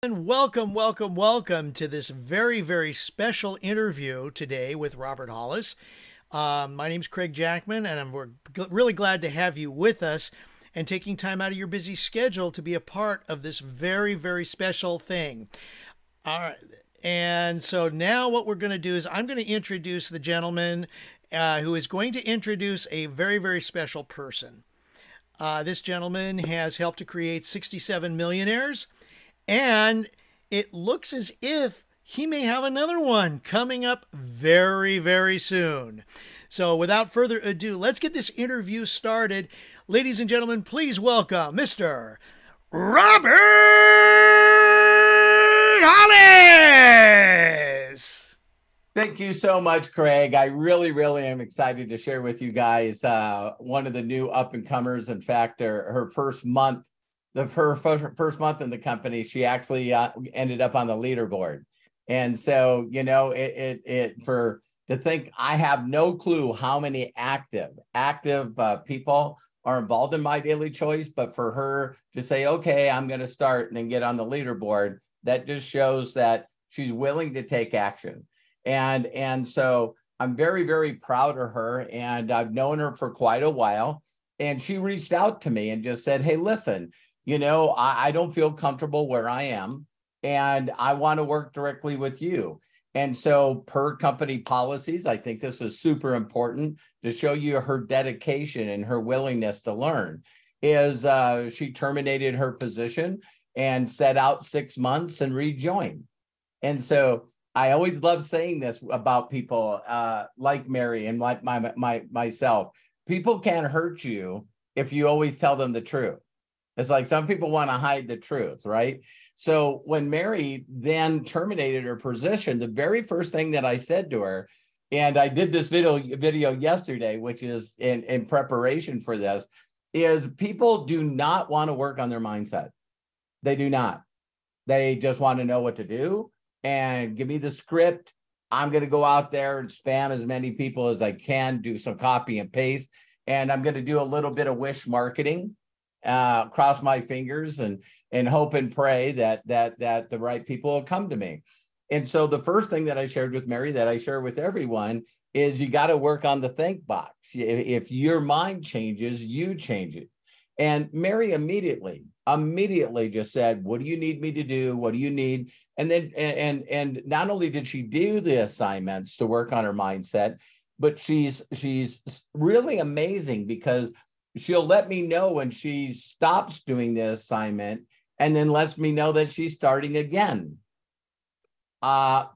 And welcome to this very special interview today with Robert Hollis. My name's Craig Jackman, and we're really glad to have you with us and taking time out of your busy schedule to be a part of this very special thing. All right. And so now what we're going to do is I'm going to introduce the gentleman who is going to introduce a very special person. This gentleman has helped to create 67 Millionaires, and it looks as if he may have another one coming up very soon. So without further ado, let's get this interview started. Ladies and gentlemen, please welcome Mr. Robert Hollis. Thank you so much, Craig. I really am excited to share with you guys one of the new up-and-comers. In fact, her first month, first month in the company, she actually ended up on the leaderboard. And so, you know, to think I have no clue how many active people are involved in My Daily Choice, but for her to say, okay, I'm going to start and then get on the leaderboard, that just shows that she's willing to take action. And so I'm very proud of her, and I've known her for quite a while. And she reached out to me and just said, hey, listen, you know, I don't feel comfortable where I am, and I want to work directly with you. And so per company policies, I think this is super important to show you her dedication and her willingness to learn, is she terminated her position and set out 6 months and rejoined. And so I always love saying this about people like Mary and like myself. People can't hurt you if you always tell them the truth. It's like some people want to hide the truth, right? So when Mary then terminated her position, the very first thing that I said to her, and I did this video yesterday, which is in preparation for this, is people do not want to work on their mindset. They do not. They just want to know what to do and give me the script. I'm going to go out there and spam as many people as I can, do some copy and paste, and I'm going to do a little bit of wish marketing, cross my fingers and hope and pray that the right people will come to me. And so the first thing that I shared with Mary, that I share with everyone, is you got to work on the think box. If your mind changes, you change it. And Mary immediately just said, what do you need me to do? What do you need? And then, and not only did she do the assignments to work on her mindset, but she's really amazing, because she'll let me know when she stops doing the assignment and then lets me know that she's starting again.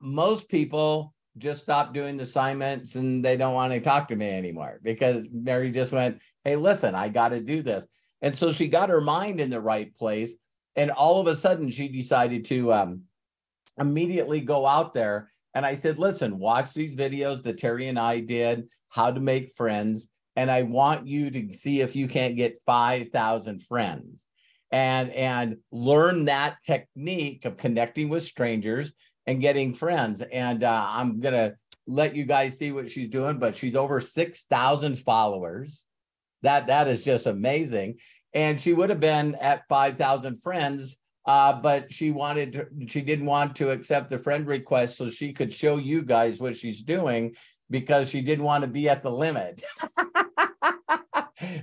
Most people just stop doing the assignments and they don't want to talk to me anymore, because Mary just went, hey, listen, I got to do this. And so she got her mind in the right place. And all of a sudden she decided to immediately go out there. And I said, listen, watch these videos that Terry and I did, how to make friends. And I want you to see if you can't get 5,000 friends and learn that technique of connecting with strangers and getting friends. And I'm going to let you guys see what she's doing, but she's over 6,000 followers. That is just amazing. And she would have been at 5,000 friends, but she didn't want to accept the friend request so she could show you guys what she's doing, because she didn't want to be at the limit.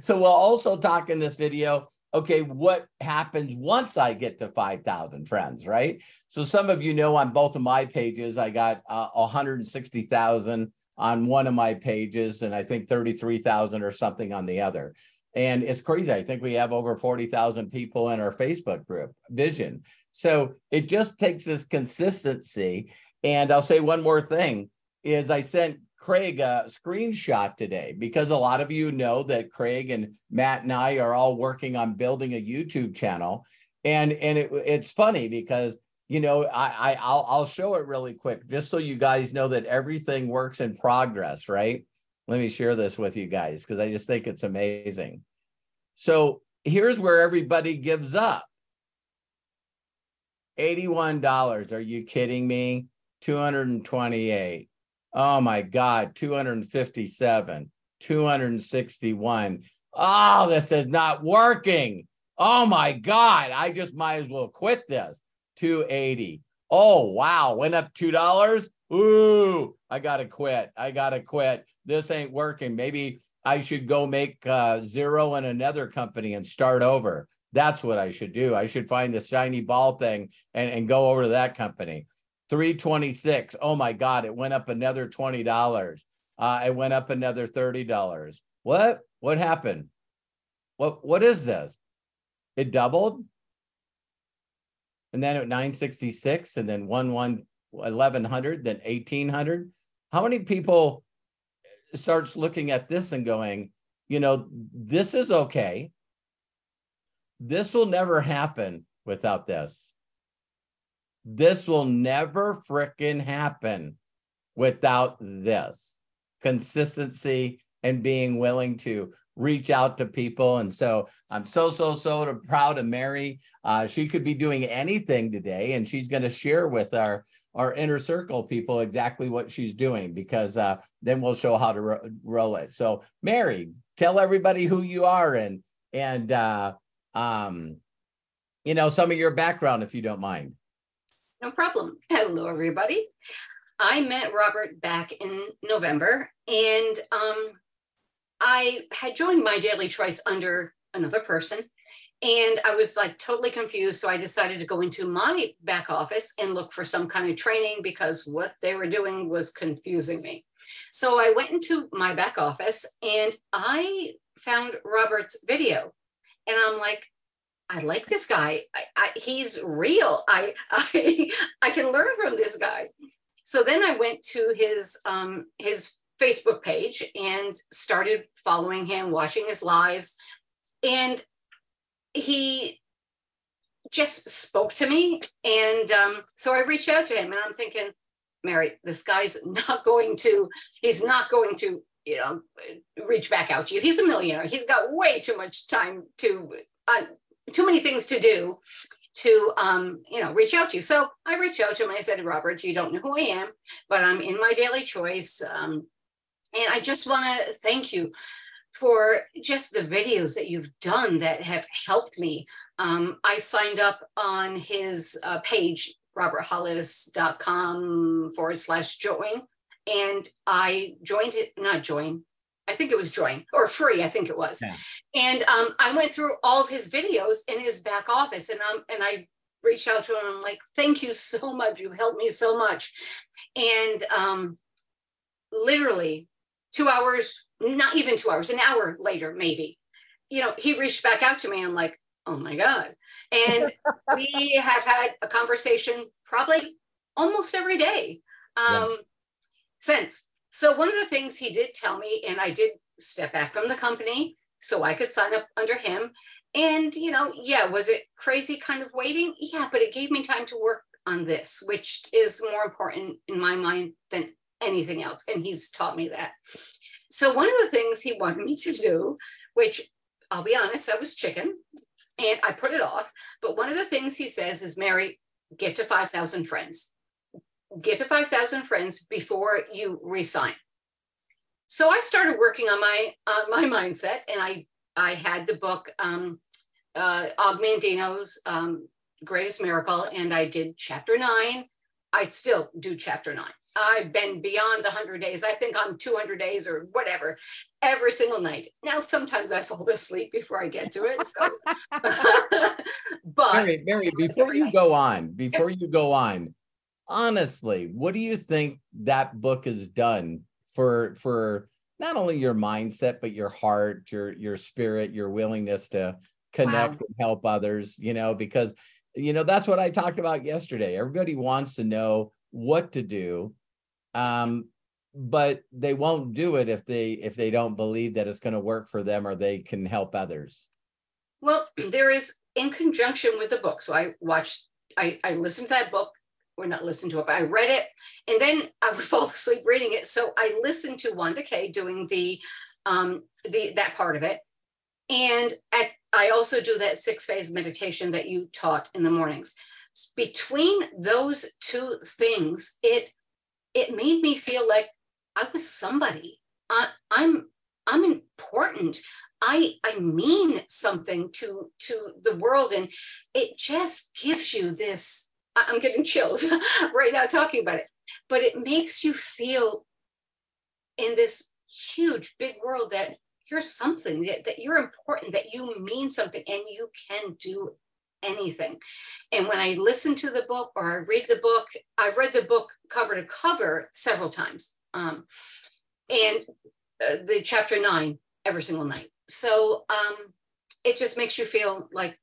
So we'll also talk in this video, okay, what happens once I get to 5,000 friends, right? So some of you know on both of my pages, I got 160,000 on one of my pages, and I think 33,000 or something on the other. And it's crazy. I think we have over 40,000 people in our Facebook group, Vision. So it just takes this consistency. And I'll say one more thing, is I sent Craig a screenshot today, because a lot of you know that Craig and Matt and I are all working on building a YouTube channel. And it's funny because, you know, I'll show it really quick, just so you guys know that everything works in progress, right? Let me share this with you guys, because I just think it's amazing. So here's where everybody gives up. $81. Are you kidding me? 228. Oh my God, 257, 261. Oh, this is not working. Oh my God, I just might as well quit this. 280. Oh, wow. Went up $2. Ooh, I got to quit. I got to quit. This ain't working. Maybe I should go make zero in another company and start over. That's what I should do. I should find the shiny ball thing and go over to that company. 326. Oh my God. It went up another $20. It went up another $30. What happened? What is this? It doubled. And then at 966 and then 1100, then 1800. How many people starts looking at this and going, you know, this is okay. This will never happen without this. This will never frickin' happen without this consistency and being willing to reach out to people. And so I'm so proud of Mary. She could be doing anything today, and she's going to share with our inner circle people exactly what she's doing, because then we'll show how to roll it. So Mary, tell everybody who you are and you know, some of your background, if you don't mind. No problem. Hello, everybody. I met Robert back in November, and I had joined My Daily Choice under another person, and I was like totally confused. So I decided to go into my back office and look for some kind of training, because what they were doing was confusing me. So I went into my back office and I found Robert's video, and I'm like, I like this guy. He's real. I can learn from this guy. So then I went to his Facebook page and started following him, watching his lives. And he just spoke to me. And so I reached out to him, and I'm thinking, Mary, this guy's he's not going to, you know, reach back out to you. He's a millionaire. He's got way too much time to, too many things to do to, you know, reach out to you. So I reached out to him and I said, Robert, you don't know who I am, but I'm in My Daily Choice. And I just want to thank you for just the videos that you've done that have helped me. I signed up on his page, roberthollis.com/join. And I joined it, not join, I think it was join, or free, I think it was. Yeah. And I went through all of his videos in his back office, and I reached out to him. I'm like, thank you so much. You helped me so much. And literally 2 hours, not even 2 hours, an hour later, maybe, you know, he reached back out to me. I'm like, oh my God. And we have had a conversation probably almost every day since. So one of the things he did tell me, and I did step back from the company so I could sign up under him. And, you know, yeah, was it crazy kind of waiting? Yeah, but it gave me time to work on this, which is more important in my mind than anything else. And he's taught me that. So one of the things he wanted me to do, which I'll be honest, I was chicken and I put it off. But one of the things he says is, Mary, get to 5,000 friends. Get to 5,000 friends before you resign. So I started working on my mindset, and I had the book Og Mandino's Greatest Miracle, and I did chapter 9. I still do chapter 9. I've been beyond 100 days. I think I'm 200 days or whatever, every single night. Now, sometimes I fall asleep before I get to it. So. But Mary, before you go on, honestly, what do you think that book has done for not only your mindset, but your heart, your spirit, your willingness to connect and help others, you know, because, you know, that's what I talked about yesterday. Everybody wants to know what to do, but they won't do it if they don't believe that it's going to work for them or they can help others. Well, there is, in conjunction with the book. So I listened to that book. Or not listened to it, but I read it, and then I would fall asleep reading it. So I listened to Wanda Kay doing that part of it, and I also do that 6-phase meditation that you taught in the mornings. Between those two things, it made me feel like I was somebody. I'm important. I mean something to the world, and it just gives you this I'm getting chills right now talking about it. But it makes you feel in this huge, big world that you're something, that you're important, that you mean something, and you can do anything. And when I listen to the book or I read the book, I've read the book cover to cover several times. And the chapter 9 every single night. So it just makes you feel like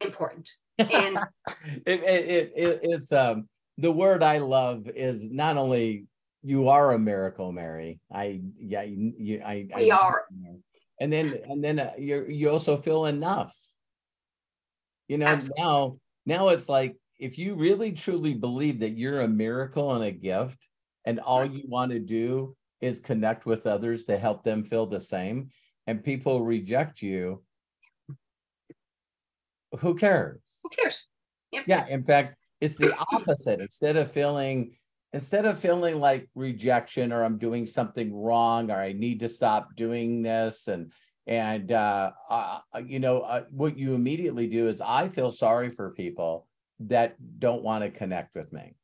important. And it's the word I love is not only you are a miracle, Mary. We are. And then you also feel enough. You know, Absolutely. now it's like, if you really truly believe that you're a miracle and a gift, and all you want to do is connect with others to help them feel the same, and people reject you, who cares? Who cares? Yep. Yeah, in fact, it's the opposite. Instead of feeling like rejection, or I'm doing something wrong, or I need to stop doing this, and what you immediately do is, I feel sorry for people that don't want to connect with me.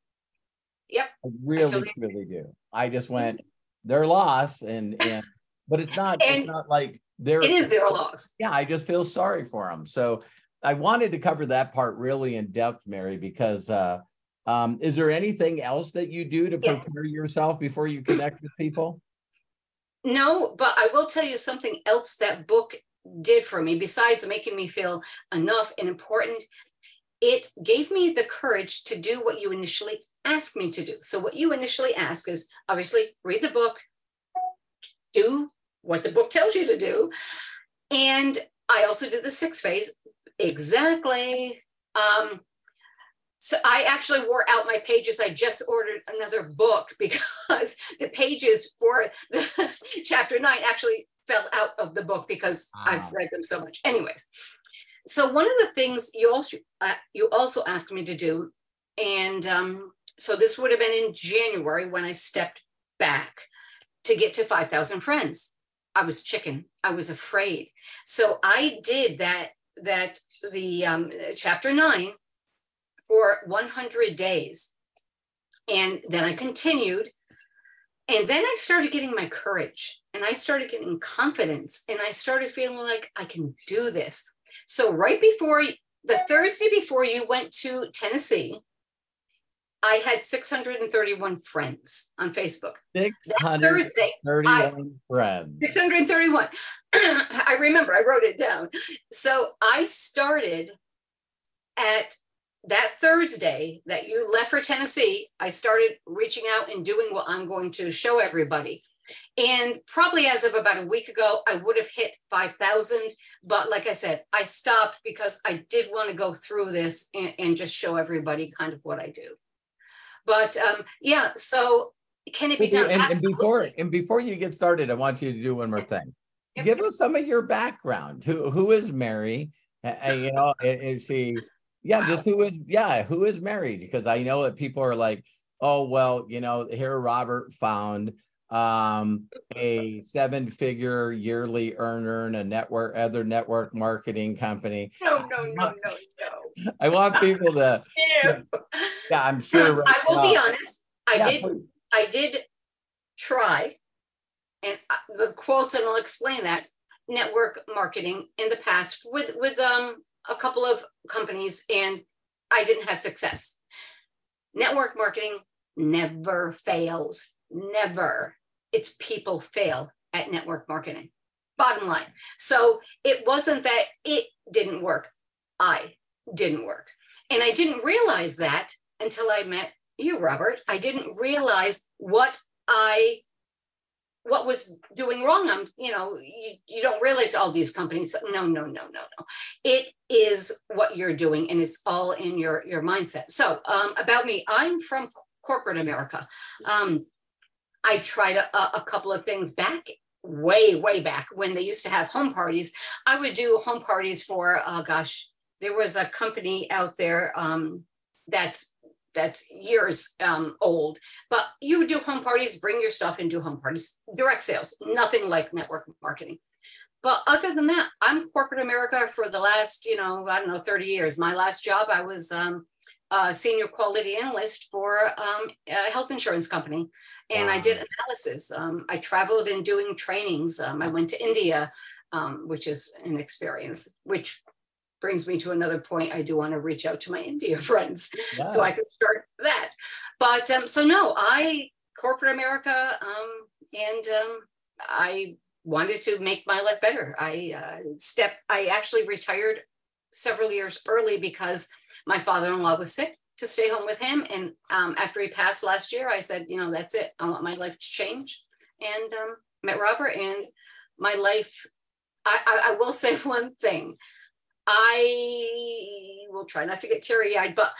Yep. I really do. I just went, their loss, but it's not like it is their loss. Yeah, I just feel sorry for them. So I wanted to cover that part really in depth, Mary, because is there anything else that you do to prepare yourself before you connect with people? No, but I will tell you something else that book did for me, besides making me feel enough and important. It gave me the courage to do what you initially asked me to do. So what you initially ask is, obviously, read the book, do what the book tells you to do. And I also did the 6 phase. Exactly. So I actually wore out my pages. I just ordered another book because the pages for the chapter 9 actually fell out of the book because I've read them so much. Anyways, so one of the things you also asked me to do, and so this would have been in January when I stepped back to get to 5,000 friends. I was chicken. I was afraid. So I did the chapter 9 for 100 days. And then I continued. And then I started getting my courage, and I started getting confidence, and I started feeling like I can do this. So right before the Thursday before you went to Tennessee, I had 631 friends on Facebook. 631 friends. 631. I remember, I wrote it down. So I started at that Thursday that you left for Tennessee. I started reaching out and doing what I'm going to show everybody. And probably as of about a week ago, I would have hit 5,000. But like I said, I stopped because I did want to go through this and just show everybody kind of what I do. But yeah, so can it be done? And before you get started, I want you to do one more thing. Yep. Give us some of your background. Who is Mary? Is she? Yeah, just who is Mary? Because I know that people are like, oh well, here Robert found a 7-figure yearly earner in other network marketing company. No. I want people to. Yeah, I'm sure. I will be honest. I did try, and the quotes, and I'll explain that, network marketing in the past with a couple of companies, and I didn't have success. Network marketing never fails. Never. It's people fail at network marketing. Bottom line. So it wasn't that it didn't work. I didn't work. And I didn't realize that until I met you, Robert. I didn't realize what was doing wrong. You don't realize all these companies. No. It is what you're doing, and it's all in your mindset. So about me, I'm from corporate America. I tried a couple of things way back when they used to have home parties. I would do home parties for, there was a company out there that's years old, but you would do home parties, bring your stuff and do home parties, direct sales, nothing like network marketing. But other than that, I'm corporate America for the last, 30 years. My last job, I was senior quality analyst for a health insurance company. And I did analysis. I traveled in doing trainings. I went to India, which is an experience, which brings me to another point. I do want to reach out to my India friends so I can start that. But so no, corporate America, and I wanted to make my life better. I actually retired several years early because my father-in-law was sick, to stay home with him. And after he passed last year, I said, that's it. I want my life to change. And met Robert, and my life, I will say one thing. I will try not to get teary-eyed, but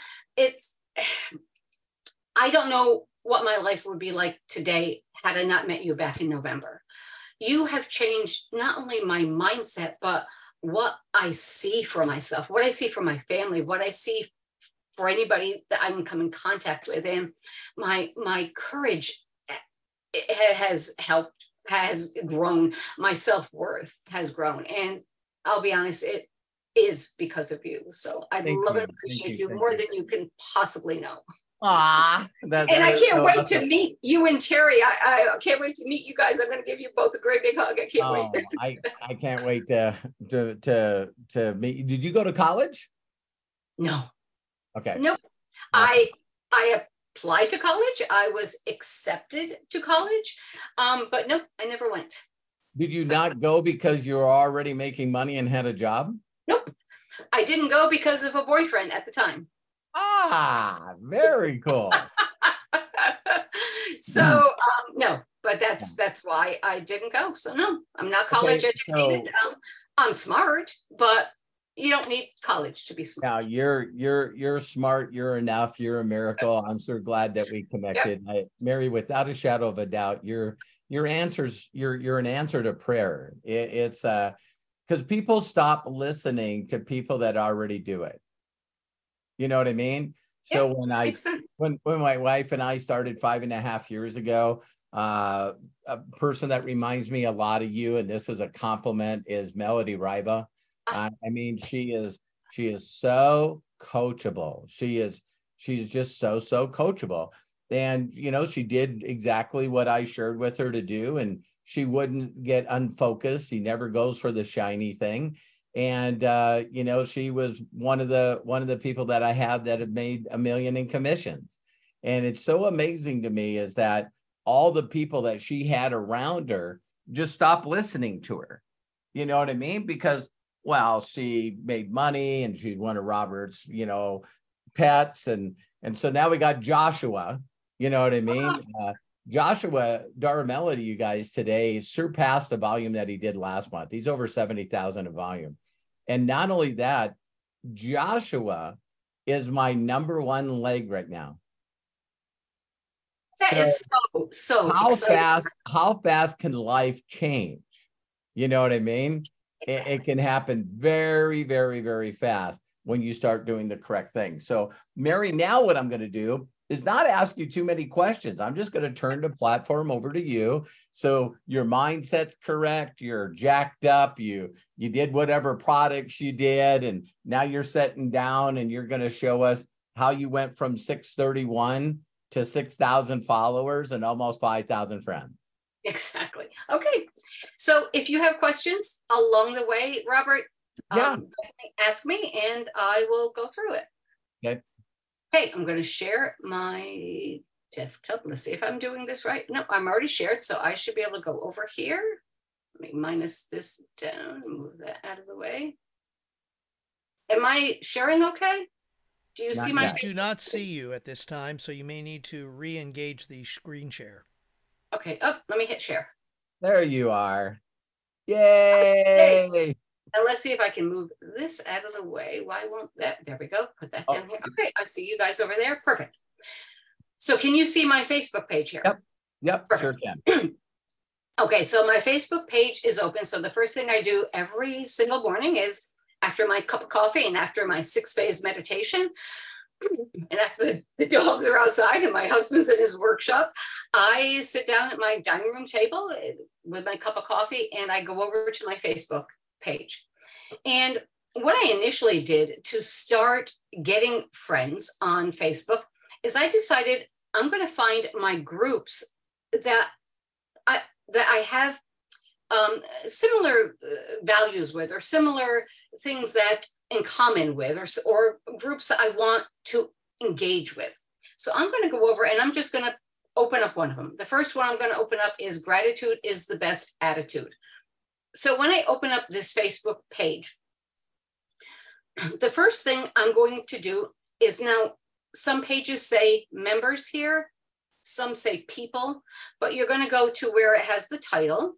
I don't know what my life would be like today had I not met you back in November. You have changed not only my mindset, but what I see for myself, what I see for my family, what I see for anybody that I can come in contact with. And my courage has helped, has grown. My self-worth has grown. And I'll be honest, it is because of you. So I love and appreciate you more than you can possibly know. And I can't wait to meet you and Terry. I can't wait to meet you guys. I'm going to give you both a great big hug. I can't wait. I can't wait to meet you. Did you go to college? No. Okay. Nope. Awesome. I applied to college. I was accepted to college. But nope, I never went. Did you not go because you were already making money and had a job? Nope. I didn't go because of a boyfriend at the time. Very cool. So no, but that's why I didn't go. So no, I'm not college educated. So, I'm smart, but you don't need college to be smart. Now you're smart. You're enough. You're a miracle. I'm so glad that we connected. Yep. Mary, without a shadow of a doubt, your answers. You're an answer to prayer. It's because people stop listening to people that already do it. You know what I mean? So when my wife and I started 5.5 years ago, a person that reminds me a lot of you, and this is a compliment, is Melody Riva. I mean, she is so coachable. She's just so coachable. And, she did exactly what I shared with her to do. And she wouldn't get unfocused. She never goes for the shiny thing. And, she was one of the people that I have that have made $1 million in commissions. And it's so amazing to me is that all the people that she had around her just stopped listening to her. You know what I mean? Because, well, she made money and she's one of Robert's, pets. And so now we got Joshua, you know what I mean? Joshua Melody, you guys, today surpassed the volume that he did last month. He's over 70,000 of volume. And not only that, Joshua is my #1 leg right now. That is so how fast can life change? You know what I mean? It can happen very, very, very fast when you start doing the correct thing. So, Mary, now what I'm going to do is not ask you too many questions. I'm just going to turn the platform over to you. So your mindset's correct. You're jacked up. You did whatever products you did. And now you're sitting down and you're going to show us how you went from 631 to 6,000 followers and almost 5,000 friends. Exactly. Okay. So if you have questions along the way, Robert, ask me and I will go through it. Okay. Okay, I'm going to share my desktop. Let's see if I'm doing this right. No, I'm already shared, so I should be able to go over here. Let me minus this down, move that out of the way. Am I sharing okay? Do you see my face? I do not see you at this time, so you may need to re-engage the screen share. Okay, let me hit share. There you are. Yay! Okay. Now let's see if I can move this out of the way. Why won't that? There we go. Put that down here. Okay, I see you guys over there. Perfect. So can you see my Facebook page here? Yep, sure can. Okay, so my Facebook page is open. So the first thing I do every single morning is after my cup of coffee and after my 6-phase meditation, and after the dogs are outside and my husband's in his workshop, I sit down at my dining room table with my cup of coffee and I go over to my Facebook page. And what I initially did to start getting friends on Facebook is I decided I'm going to find my groups that I have similar values with, or similar things that in common with, or groups that I want to engage with. So I'm going to go over and I'm just going to open up one of them. The first one I'm going to open up is gratitude is the best attitude. So when I open up this Facebook page, the first thing I'm going to do is, now some pages say members here, some say people, but you're going to go to where it has the title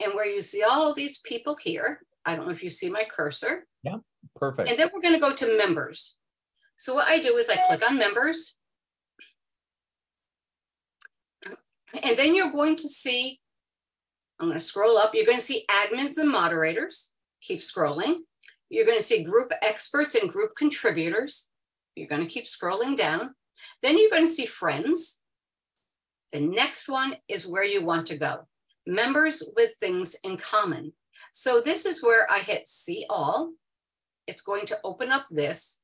and where you see all these people here. I don't know if you see my cursor. Yeah, perfect. And then we're going to go to members. So what I do is I click on members. And then you're going to see, I'm going to scroll up. You're going to see admins and moderators. Keep scrolling. You're going to see group experts and group contributors. You're going to keep scrolling down. Then you're going to see friends. The next one is where you want to go. Members with things in common. So this is where I hit see all. It's going to open up this.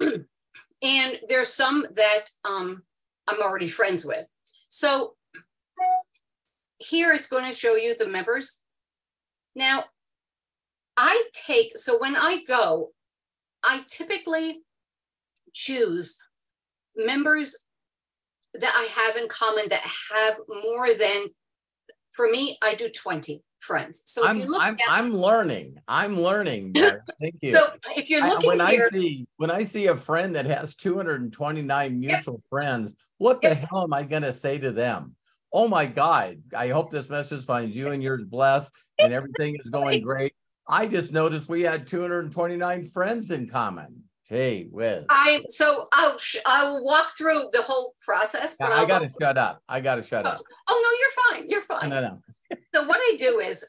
And there's some that I'm already friends with. So here it's going to show you the members. Now, so when I go, I typically choose members that I have in common that have more than, for me, I do 20 friends. So if you look I'm learning. Thank you. So if you're looking when I see a friend that has 229 mutual friends, what the hell am I going to say to them? Oh my God, I hope this message finds you and yours blessed and everything is going great. I just noticed we had 229 friends in common. Gee whiz. I'll walk through the whole process. But I got to shut up. I got to shut up. Oh, no, you're fine. You're fine. No. So what I do is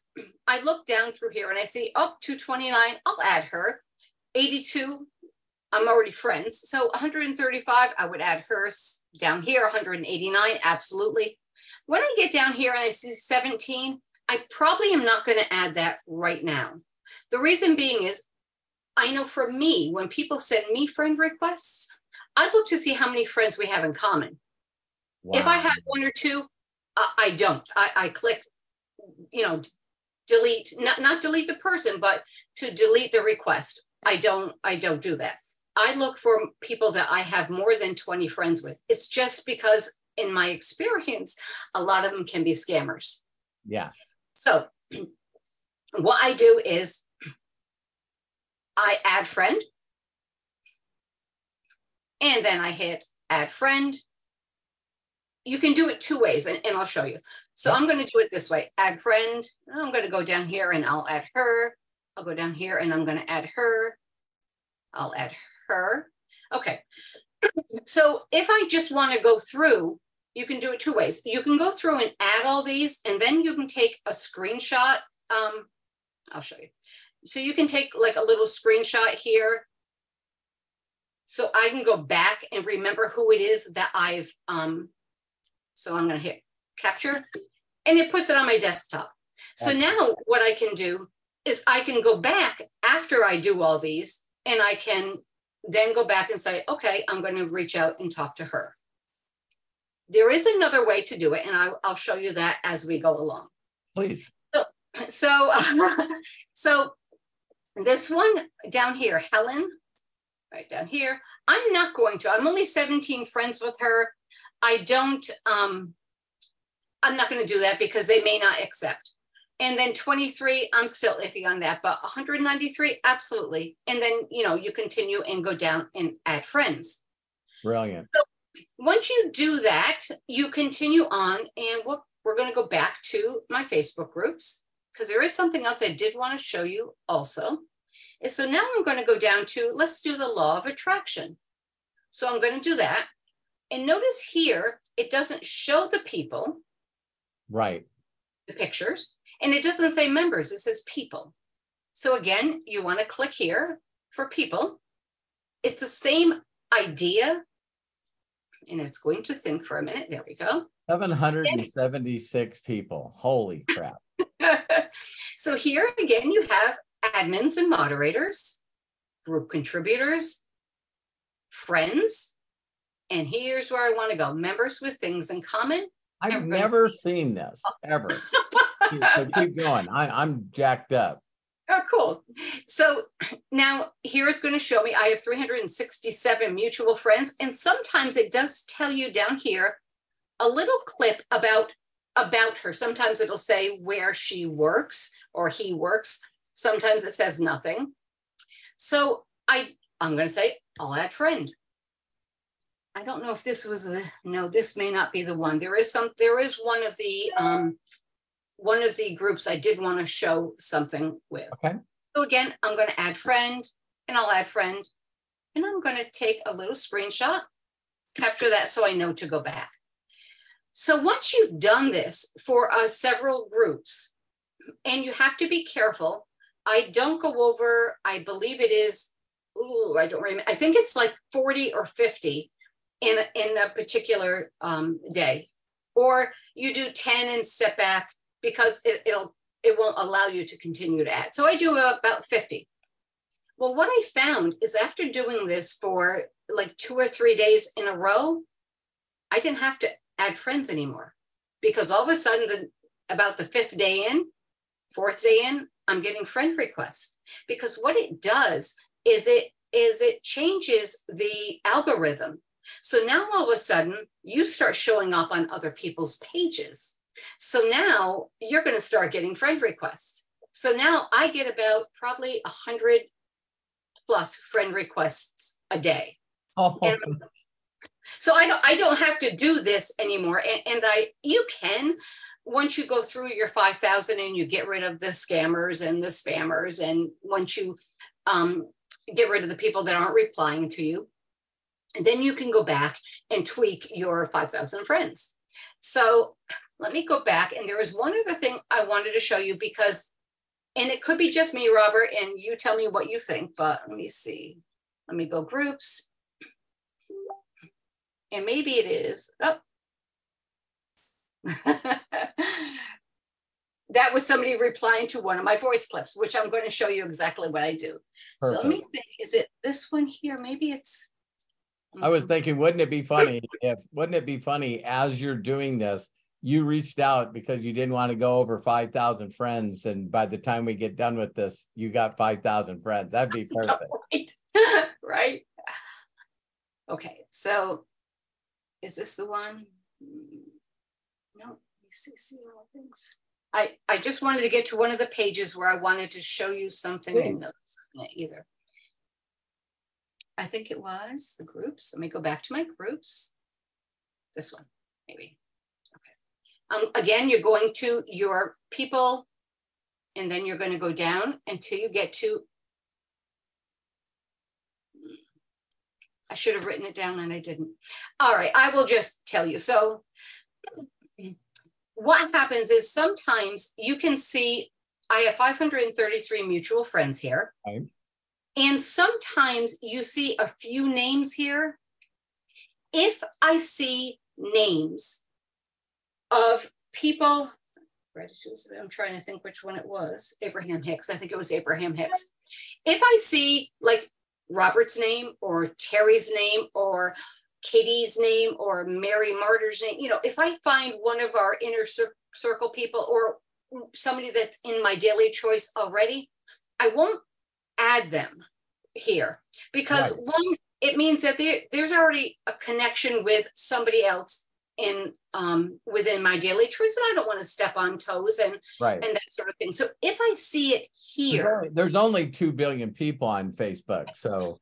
I look down through here and I see, 229, I'll add her. 82, I'm already friends. So 135, I would add hers. Down here, 189, absolutely. When I get down here and I see 17, I probably am not going to add that right now. The reason being is, I know for me, when people send me friend requests, I look to see how many friends we have in common. Wow. If I have one or two, I don't. I click, delete, not delete the person, but to delete the request. I don't do that. I look for people that I have more than 20 friends with. It's just because in my experience, a lot of them can be scammers. Yeah. So what I do is I add friend, and then I hit add friend. You can do it two ways, and I'll show you. So I'm going to do it this way, add friend. I'm going to go down here and I'll add her. I'll go down here and I'm going to add her. I'll add her. Okay. So if I just want to go through, you can do it two ways. You can go through and add all these, and then you can take a screenshot. I'll show you. So you can take like a little screenshot here. So I can go back and remember who it is that I've, so I'm going to hit capture, and it puts it on my desktop. So now what I can do is I can go back after I do all these, and I can then go back and say, okay, I'm going to reach out and talk to her. There is another way to do it, and I'll show you that as we go along. Please. So this one down here, Helen, right down here, I'm not going to. I'm only 17 friends with her. I'm not going to do that because they may not accept. And then 23, I'm still iffy on that, but 193, absolutely. And then, you continue and go down and add friends. Brilliant. So once you do that, you continue on, and we're going to go back to my Facebook groups, because there is something else I did want to show you also. And so now I'm going to go down to, let's do the law of attraction. So I'm going to do that. And notice here, it doesn't show the people. Right. The pictures. And it doesn't say members, it says people. So again, you want to click here for people. It's the same idea. And it's going to think for a minute. There we go. 776 people. Holy crap. So here again, you have admins and moderators, group contributors, friends, and here's where I want to go, members with things in common. I've never seen this, ever. So keep going. I'm jacked up. Oh, cool. So now here it's going to show me I have 367 mutual friends. And sometimes it does tell you down here a little clip about her. Sometimes it'll say where she works or he works. Sometimes it says nothing. So I'm going to say, I'll add friend. I don't know if this was no, this may not be the one. There is one of the groups I did want to show something with. Okay. So again, I'm going to add friend, and I'll add friend, and I'm going to take a little screenshot, capture that so I know to go back. So once you've done this for several groups, and you have to be careful, I don't go over, I believe it is, I don't remember, I think it's like 40 or 50 in a particular day, or you do 10 and step back, because it won't allow you to continue to add. So I do about 50. Well, what I found is after doing this for like 2 or 3 days in a row, I didn't have to add friends anymore, because all of a sudden, about the 5th day in, 4th day in, I'm getting friend requests. Because what it does is it changes the algorithm. So now all of a sudden you start showing up on other people's pages. So now you're going to start getting friend requests. So now I get about probably 100 plus friend requests a day. Oh. So I don't have to do this anymore. And you can, once you go through your 5,000 and you get rid of the scammers and the spammers, and once you get rid of the people that aren't replying to you, and then you can go back and tweak your 5,000 friends. So let me go back. And there was one other thing I wanted to show you, because, and it could be just me, Robert, and you tell me what you think, but let me see. Let me go groups. And maybe it is. Oh. That was somebody replying to one of my voice clips, which I'm going to show you exactly what I do. Perfect. So let me think, is it this one here? Maybe it's. I was thinking, wouldn't it be funny as you're doing this, you reached out because you didn't want to go over 5,000 friends. And by the time we get done with this, you got 5,000 friends. That'd be perfect. Right. Right. Okay. So is this the one? No, let me see all things. I just wanted to get to one of the pages where I wanted to show you something. I know this isn't it either. I think it was the groups. Let me go back to my groups. This one, maybe. Okay. Again, you're going to your people, and then you're going to go down until you get to, I should have written it down and I didn't. All right, I will just tell you. So what happens is sometimes you can see, I have 533 mutual friends here. Right. And sometimes you see a few names here. If I see names of people, I'm trying to think which one it was, Abraham Hicks. I think it was Abraham Hicks. If I see like Robert's name or Terry's name or Katie's name or Mary Martyr's name, you know, if I find one of our inner circle people or somebody that's in my daily choice already, I won't add them here, because right. One, it means that there's already a connection with somebody else in within my daily choice, and I don't want to step on toes and right. And that sort of thing. So if I see it here, there's only 2 billion people on Facebook, so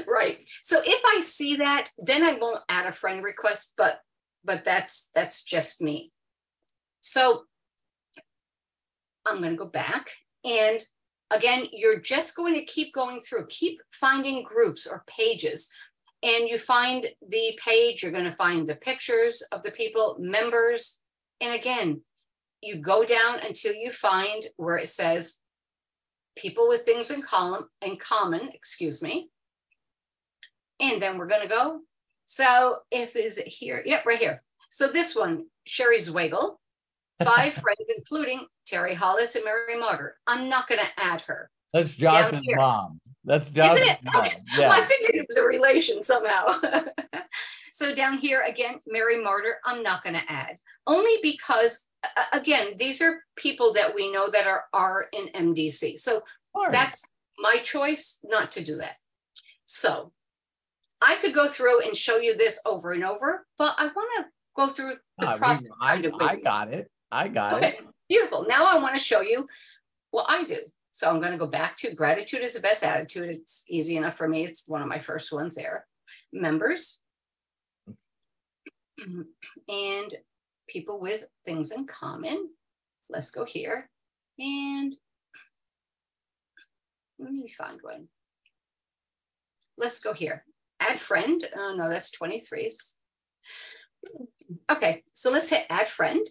right. So if I see that, then I won't add a friend request, but that's just me. So I'm going to go back, and again, you're just going to keep going through, keep finding groups or pages. And you find the page, you're going to find the pictures of the people, members. And again, you go down until you find where it says people with things in common, excuse me. And then we're going to go. So is it here? Yep, right here. So this one, Sherry Zweigel, 5 friends, including Terry Hollis and Mary Martyr. I'm not going to add her. That's Josh's mom. That's Josh's Isn't it? mom. Okay. Yeah. Well, I figured it was a relation somehow. So down here again, Mary Martyr, I'm not going to add, only because again, these are people that we know that are in MDC. So that's my choice not to do that. So I could go through and show you this over and over, but I want to go through the process. I got it. I got it. Beautiful. Now I want to show you what I do. So I'm going to go back to gratitude is the best attitude. It's easy enough for me. It's one of my first ones there. Members and people with things in common. Let's go here and let me find one. Let's go here. Add friend. Oh, no, that's 23s. Okay, so let's hit add friend.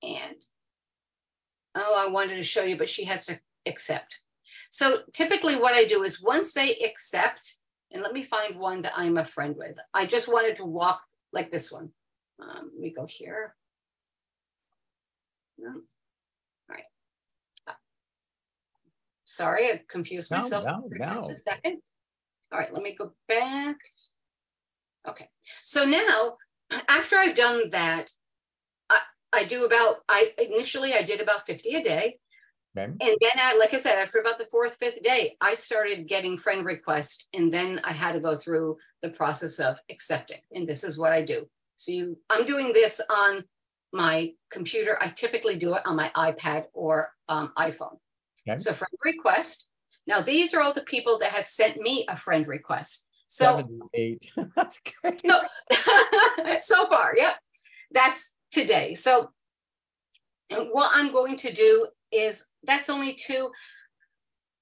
And, oh, I wanted to show you, but she has to accept. So typically what I do is once they accept, and let me find one that I'm a friend with. I just wanted to walk like this one. Let me go here. No. All right. Sorry, I confused myself. Just a second. All right, let me go back. Okay, so now after I've done that, initially I did about 50 a day. Okay. And then like I said, after about the 4th, 5th day, I started getting friend requests, and then I had to go through the process of accepting. And this is what I do. So I'm doing this on my computer. I typically do it on my iPad or iPhone. Okay. So friend request. Now these are all the people that have sent me a friend request. So 78. That's great. So far, yep. That's today. So and what I'm going to do is that's only 2.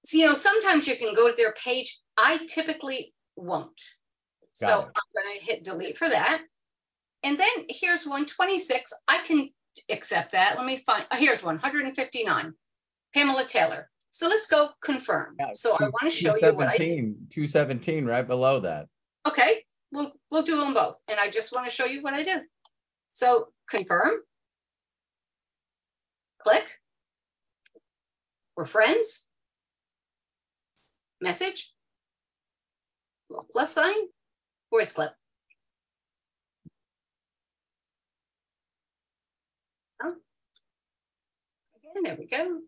So, sometimes you can go to their page. I typically won't. So I'm going to hit delete for that. And then here's 126. I can accept that. Let me find, here's 159. Pamela Taylor. So let's go confirm. Yeah, so I want to show you what I did. 217 right below that. Okay, we'll do them both. And I just want to show you what I do. So confirm. Click. We're friends. Message. Plus sign. Voice clip. Oh. Again, there we go.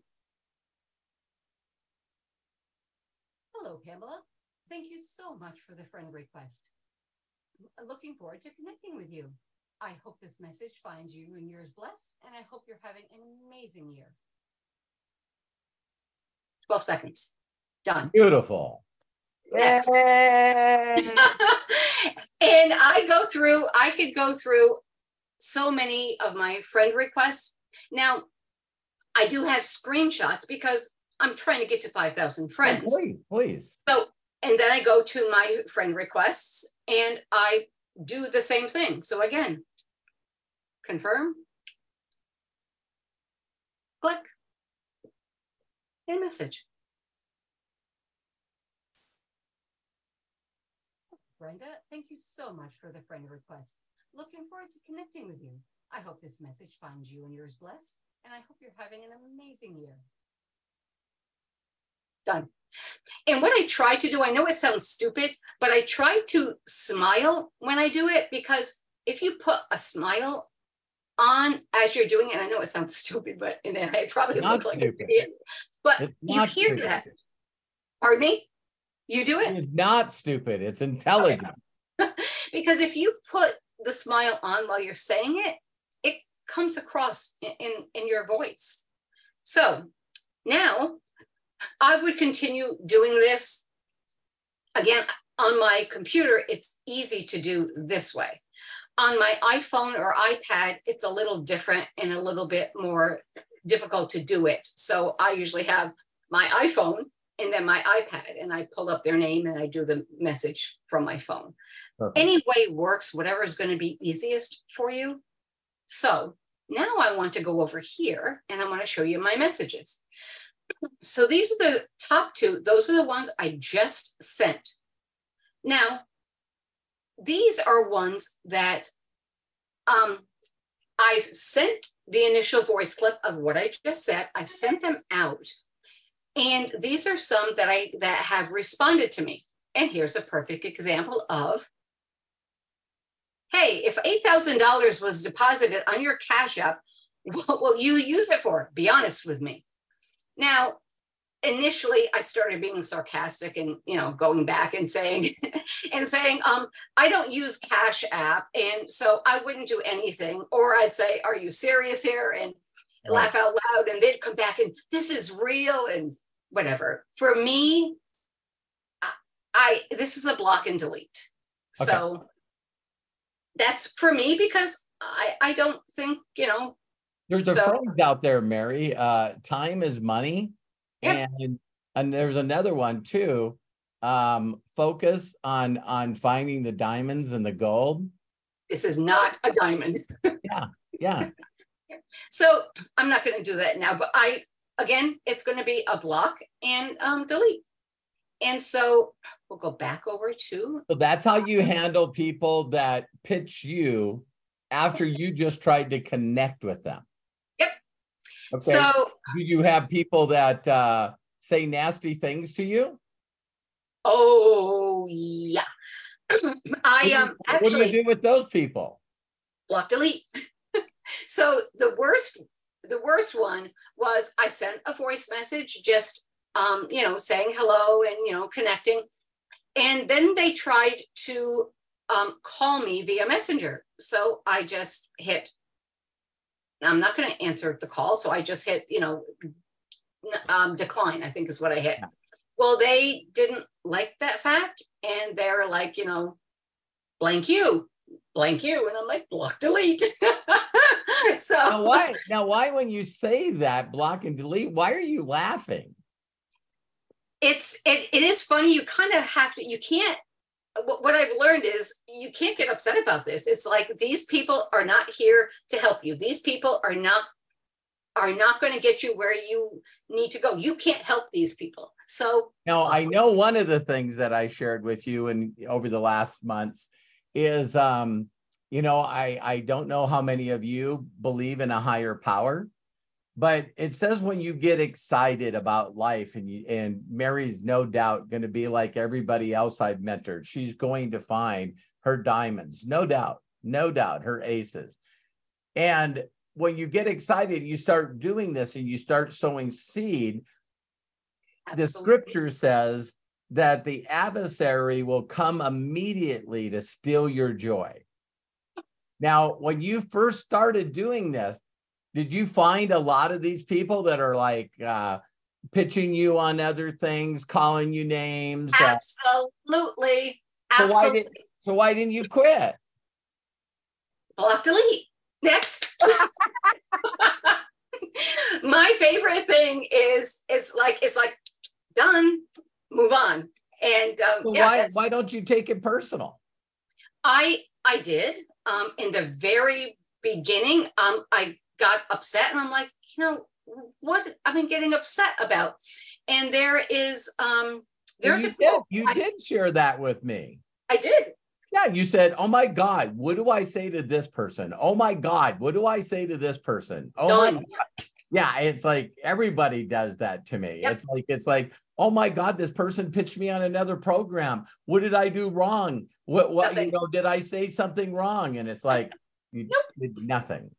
Hello, Pamela. Thank you so much for the friend request. I'm looking forward to connecting with you. I hope this message finds you and yours blessed, and I hope you're having an amazing year. 12 seconds. Done. Beautiful. Next. And I could go through so many of my friend requests. Now, I do have screenshots because I'm trying to get to 5,000 friends. Oh, please. So, and then I go to my friend requests and I do the same thing. So again, confirm, click, and message. Brenda, thank you so much for the friend request. Looking forward to connecting with you. I hope this message finds you and yours blessed, and I hope you're having an amazing year. Done. And what I try to do, I know it sounds stupid, but I try to smile when I do it, because if you put a smile on as you're doing it, I know it sounds stupid, but and then I probably look like an idiot, but you hear that. Pardon me? You do it? It's not stupid. It's intelligent. Okay. Because if you put the smile on while you're saying it, it comes across in your voice. So now I would continue doing this. Again, on my computer, it's easy to do this way. On my iPhone or iPad, it's a little different and a little bit more difficult to do it. So I usually have my iPhone and then my iPad, and I pull up their name and I do the message from my phone. Perfect. Any way works, whatever is going to be easiest for you. So now I want to go over here and I want to show you my messages. So these are the top 2. Those are the ones I just sent. Now, these are ones that I've sent the initial voice clip of what I just said. I've sent them out. And these are some that have responded to me. And here's a perfect example of, hey, if $8,000 was deposited on your Cash App, what will you use it for? Be honest with me. Now, initially, I started being sarcastic and, going back and saying, I don't use Cash App, and so I wouldn't do anything. Or I'd say, are you serious here? And laugh out loud, and they'd come back and this is real and whatever. For me, this is a block and delete. Okay. So that's for me, because I don't think, There's a phrase out there, Mary, time is money. Yep. And there's another one too. Focus on finding the diamonds and the gold. This is not a diamond. Yeah. So I'm not going to do that now, but again, it's going to be a block and delete. And so we'll go back over to. So that's how you handle people that pitch you after you just tried to connect with them. Yep. Okay. So do you have people that say nasty things to you? Oh yeah. Actually. What do you do with those people? Block, delete. So the worst one was I sent a voice message just saying hello and connecting, and then they tried to call me via Messenger. So I just hit. I'm not going to answer the call, so I just hit decline, I think is what I hit. Well, they didn't like that fact, and they're like, blank you, and I'm like, block, delete. So now why when you say that, block and delete, why are you laughing? It is funny. You kind of have to, you can't, what I've learned is you can't get upset about this. It's like, these people are not here to help you. These people are not going to get you where you need to go. You can't help these people. So now I know one of the things that I shared with you and over the last months is, I don't know how many of you believe in a higher power, but it says when you get excited about life, and Mary's no doubt going to be like everybody else I've mentored. She's going to find her diamonds, no doubt, her aces. And when you get excited, you start doing this and you start sowing seed. Absolutely. The scripture says that the adversary will come immediately to steal your joy. Now, when you first started doing this, did you find a lot of these people that are like pitching you on other things, calling you names? Absolutely. So why didn't you quit? Block, delete. Next. My favorite thing is it's like done, move on. And so why don't you take it personal? I did in the very beginning. I got upset, and I'm like, what I've been getting upset about. And there is you did share that with me. I did. Yeah, you said, oh my God, what do I say to this person? Oh my God, what do I say to this person? Oh my God. Yeah, it's like everybody does that to me. Yep. It's like, oh my God, this person pitched me on another program. What did I do wrong? What did I say something wrong? And it's like, you did nothing.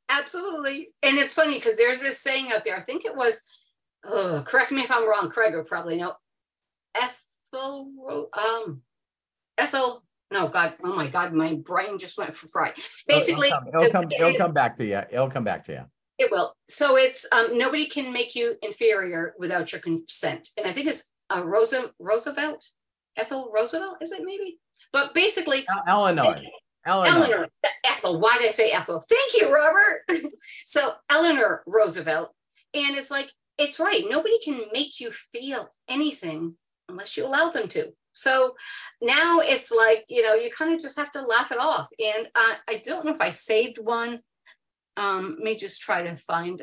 Absolutely. And it's funny because there's this saying out there, I think it was, correct me if I'm wrong, Craig will probably know, no, God, oh my God, my brain just went fried. Basically, it'll come back to you. It'll come back to you. It will. So it's nobody can make you inferior without your consent. And I think it's Roosevelt, Ethel Roosevelt, is it maybe? But basically, Eleanor. Ethel. Why did I say Ethel? Thank you, Robert. So Eleanor Roosevelt, and it's like, it's right. Nobody can make you feel anything unless you allow them to. So now it's like, you kind of just have to laugh it off. And I don't know if I saved one. Let me just try to find,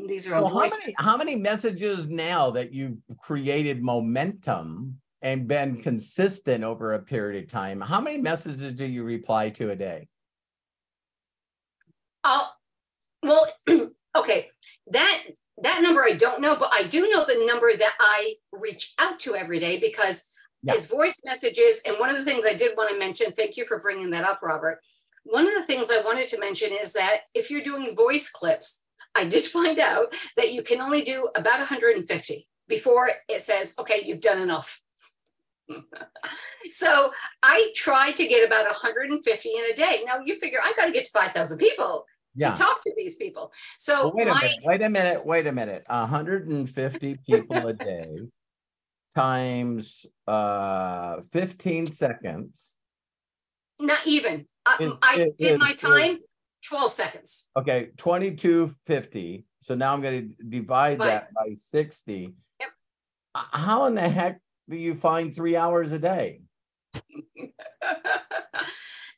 these are all how many messages now that you've created momentum and been consistent over a period of time, how many messages do you reply to a day? Well, okay, that number I don't know, but I do know the number that I reach out to every day, because his voice messages. And one of the things I did want to mention, thank you for bringing that up, Robert. One of the things I wanted to mention is that if you're doing voice clips, I did find out that you can only do about 150 before it says, okay, you've done enough. So I try to get about 150 in a day. Now you figure I got to get to 5,000 people to talk to these people. So well, wait a minute. 150 people a day times 15 seconds. Not even. I did my time 12 seconds. Okay, 2250. So now I'm going to divide that by 60. Yep. How in the heck do you find 3 hours a day?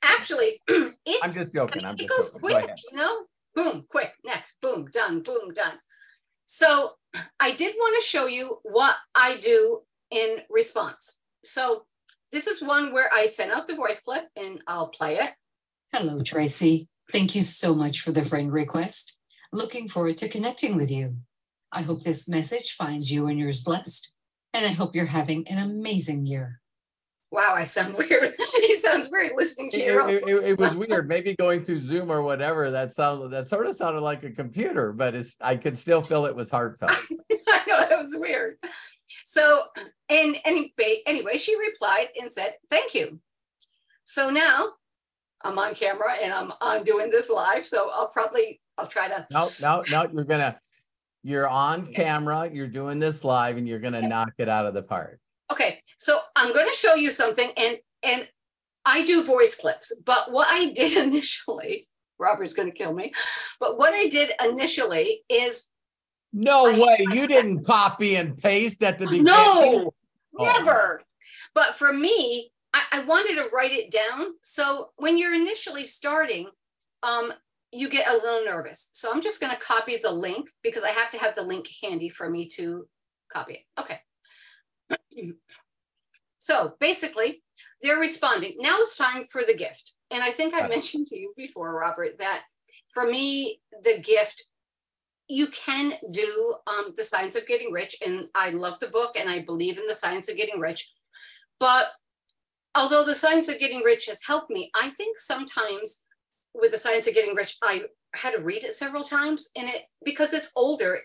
Actually, I'm just joking. It goes quick, you know? Boom, quick, next, boom, done, boom, done. So I did want to show you what I do in response. So this is one where I sent out the voice clip and I'll play it. Hello, Tracy. Thank you so much for the friend request. Looking forward to connecting with you. I hope this message finds you and yours blessed, and I hope you're having an amazing year. Wow, I sound weird. It sounds weird listening to your own voice. It was weird. Maybe going through Zoom or whatever, that sort of sounded like a computer, but I could still feel it was heartfelt. I know, it was weird. So, and anyway, she replied and said, thank you. So now I'm on camera and I'm doing this live. So I'll try to. No, you're on camera, you're doing this live, and you're gonna knock it out of the park. Okay, so I'm going to show you something, and I do voice clips, but what I did initially, Robert's going to kill me, but what I did initially is. No way, you didn't copy and paste at the beginning? No, never. But for me, I wanted to write it down. So when you're initially starting, you get a little nervous. So I'm just going to copy the link because I have to have the link handy for me to copy it. Okay. So basically, they're responding. Now it's time for the gift. And I think I mentioned to you before, Robert, that for me, the gift, you can do The Science of Getting Rich. And I love the book and I believe in The Science of Getting Rich. But although The Science of Getting Rich has helped me, I think sometimes with The Science of Getting Rich, I had to read it several times, and because it's older,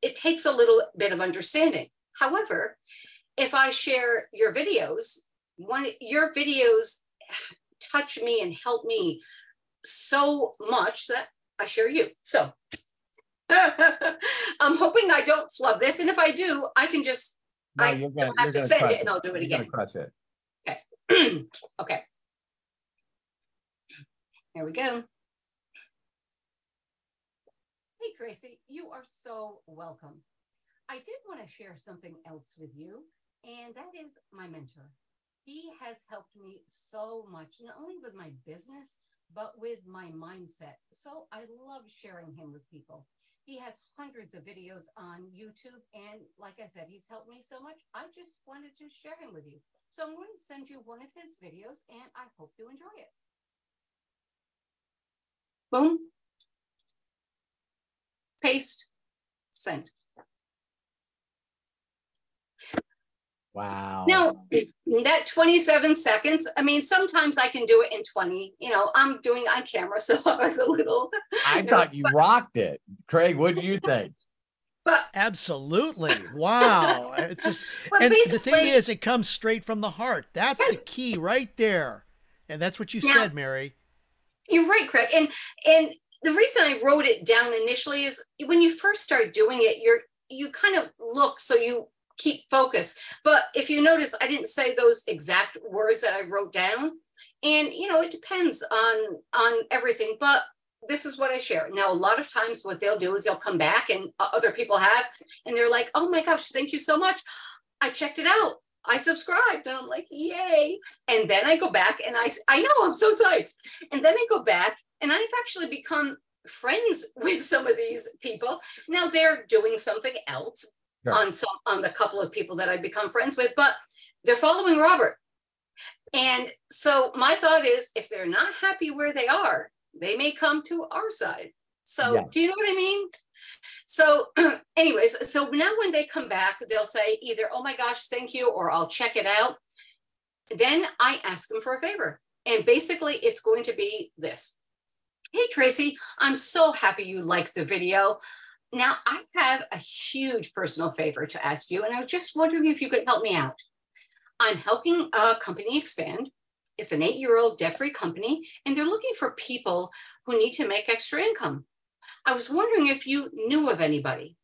it takes a little bit of understanding. However, if I share your videos, your videos touch me and help me so much that I share you. So I'm hoping I don't flub this. And if I do, I can just, I don't have to send it and I'll do it again. Crush it. Okay. Okay. Here we go. Hey, Tracy, you are so welcome. I did want to share something else with you, and that is my mentor. He has helped me so much, not only with my business, but with my mindset. So I love sharing him with people. He has hundreds of videos on YouTube, and like I said, he's helped me so much. I just wanted to share him with you. So I'm going to send you one of his videos, and I hope you enjoy it. Boom. Paste. Send. Wow. Now, that 27 seconds, I mean, sometimes I can do it in 20. You know, I'm doing on camera, so I was a little. I thought you rocked it. Craig, what do you think? But absolutely. Wow. It's just, and the thing is, it comes straight from the heart. That's the key right there. And that's what you said, Mary. You're right, Craig. And the reason I wrote it down initially is when you first start doing it, you kind of look, so you keep focus. But if you notice, I didn't say those exact words that I wrote down. And, you know, it depends on everything. But this is what I share. Now, a lot of times what they'll do is they'll come back, and other people have, and they're like, oh my gosh, thank you so much. I checked it out. I subscribed. And I'm like, yay. And then I go back and I know, I'm so psyched. And then I go back and I've actually become friends with some of these people. Now they're doing something else. Sure. on the couple of people that I've become friends with, but they're following Robert. And so my thought is, if they're not happy where they are, they may come to our side. So Yeah. do you know what I mean? So anyways, so now when they come back, they'll say either, oh my gosh, thank you, or I'll check it out. Then I ask them for a favor. And basically it's going to be this. Hey, Tracy, I'm so happy you liked the video. Now I have a huge personal favor to ask you. And I was just wondering if you could help me out. I'm helping a company expand. It's an 8-year-old debt-free company, and they're looking for people who need to make extra income. I was wondering if you knew of anybody.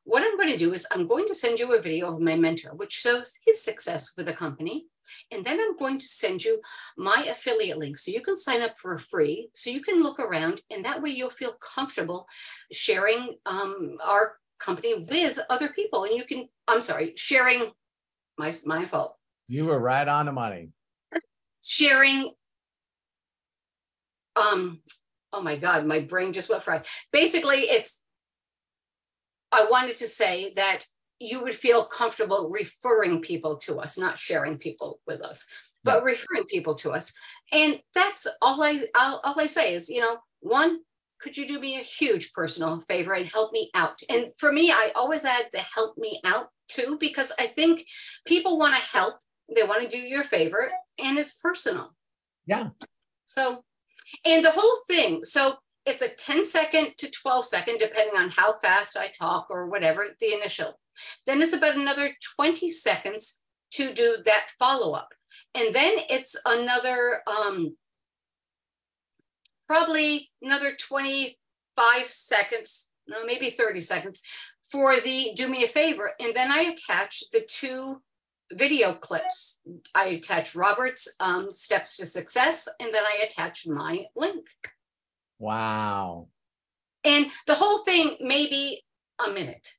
What I'm going to do is I'm going to send you a video of my mentor, which shows his success with the company. And then I'm going to send you my affiliate link so you can sign up for free, so you can look around, and that way you'll feel comfortable sharing our company with other people. And you can, I'm sorry, sharing, my fault. You were right on the money. Sharing, oh my God, my brain just went fried. Basically, I wanted to say that you would feel comfortable referring people to us, not sharing people with us, but referring people to us. And that's all I say is, one, could you do me a huge personal favor and help me out? And for me, I always add the help me out too, because I think people want to help. They want to do your favor, and it's personal. Yeah. So, and the whole thing, so it's a 10-second to 12-second, depending on how fast I talk or whatever, the initial. Then it's about another 20 seconds to do that follow-up. And then it's another, probably another 25 seconds, no, maybe 30 seconds for the do me a favor. And then I attach the 2 video clips. I attach Robert's steps to success, and then I attach my link. Wow. And the whole thing may be a minute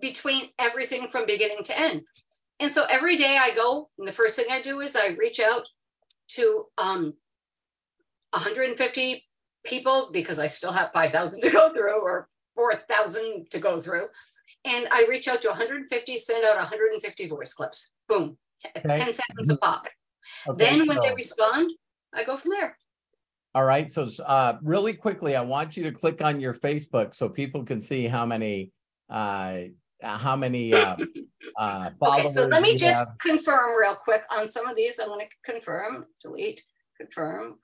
between everything from beginning to end. And so every day I go, and the first thing I do is I reach out to 150 people, because I still have 5,000 to go through, or 4,000 to go through. And I reach out to 150, send out 150 voice clips. Boom, 10 seconds a pop. Okay, Then when they respond, I go from there. All right. So really quickly, I want you to click on your Facebook so people can see how many followers. Okay, so let me just confirm real quick on some of these. I'm going to confirm, delete, confirm,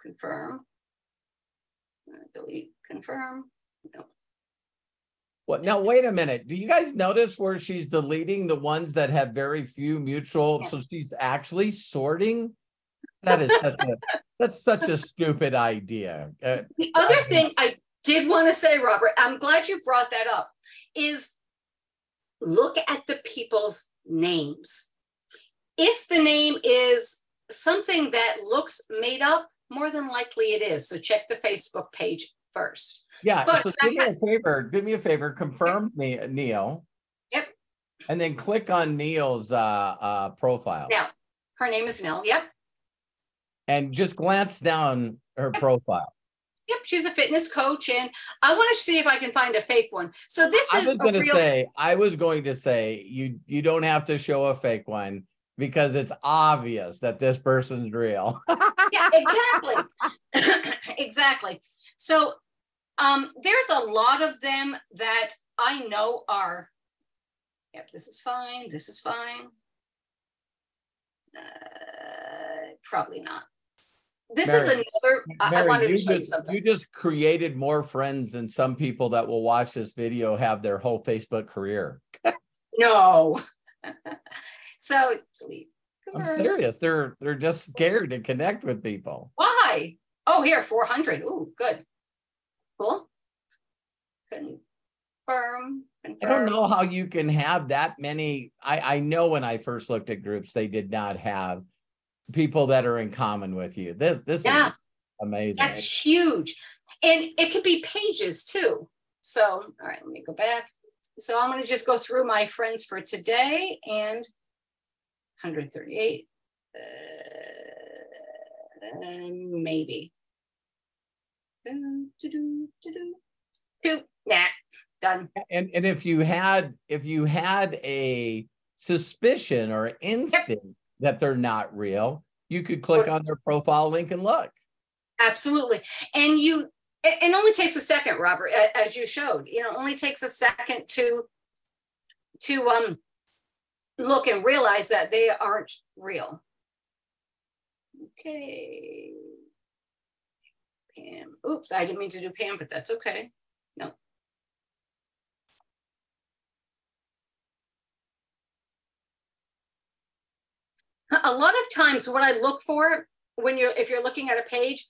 delete, confirm. No. What? Now, wait a minute. Do you guys notice where she's deleting the ones that have very few mutual? Yeah. So she's actually sorting. That is that's such a stupid idea. The other thing I did want to say, Robert, I'm glad you brought that up, is look at the people's names. If the name is something that looks made up, more than likely it is. So check the Facebook page first. Yeah, but so do me a favor, confirm Neil. Yep. And then click on Neil's profile. Now, her name is Nell, yep. And just glance down her profile. Yep, she's a fitness coach, and I want to see if I can find a fake one. So this is I was going to say, you don't have to show a fake one, because it's obvious that this person's real. Yeah, exactly. Exactly. So there's a lot of them that I know are, yep, this is fine, this is fine. Probably not. This Mary, is another, Mary, I wanted to show you something. You just created more friends than some people that will watch this video have their whole Facebook career. No. So delete. I'm serious. They're just scared to connect with people. Why? Oh, here, 400. Ooh, good. Cool. Confirm. I don't know how you can have that many. I know when I first looked at groups, they did not have people that are in common with you. This is amazing. That's huge. And it could be pages too. So, all right, let me go back. So I'm going to just go through my friends for today, and 138, maybe. Nah, done. And if you had a suspicion or instinct that they're not real, you could click on their profile link and look. Absolutely. And it only takes a second, Robert, as you showed, it only takes a second to look and realize that they aren't real. Okay. Pam. Oops, I didn't mean to do Pam, but that's okay. No. A lot of times what I look for if you're looking at a page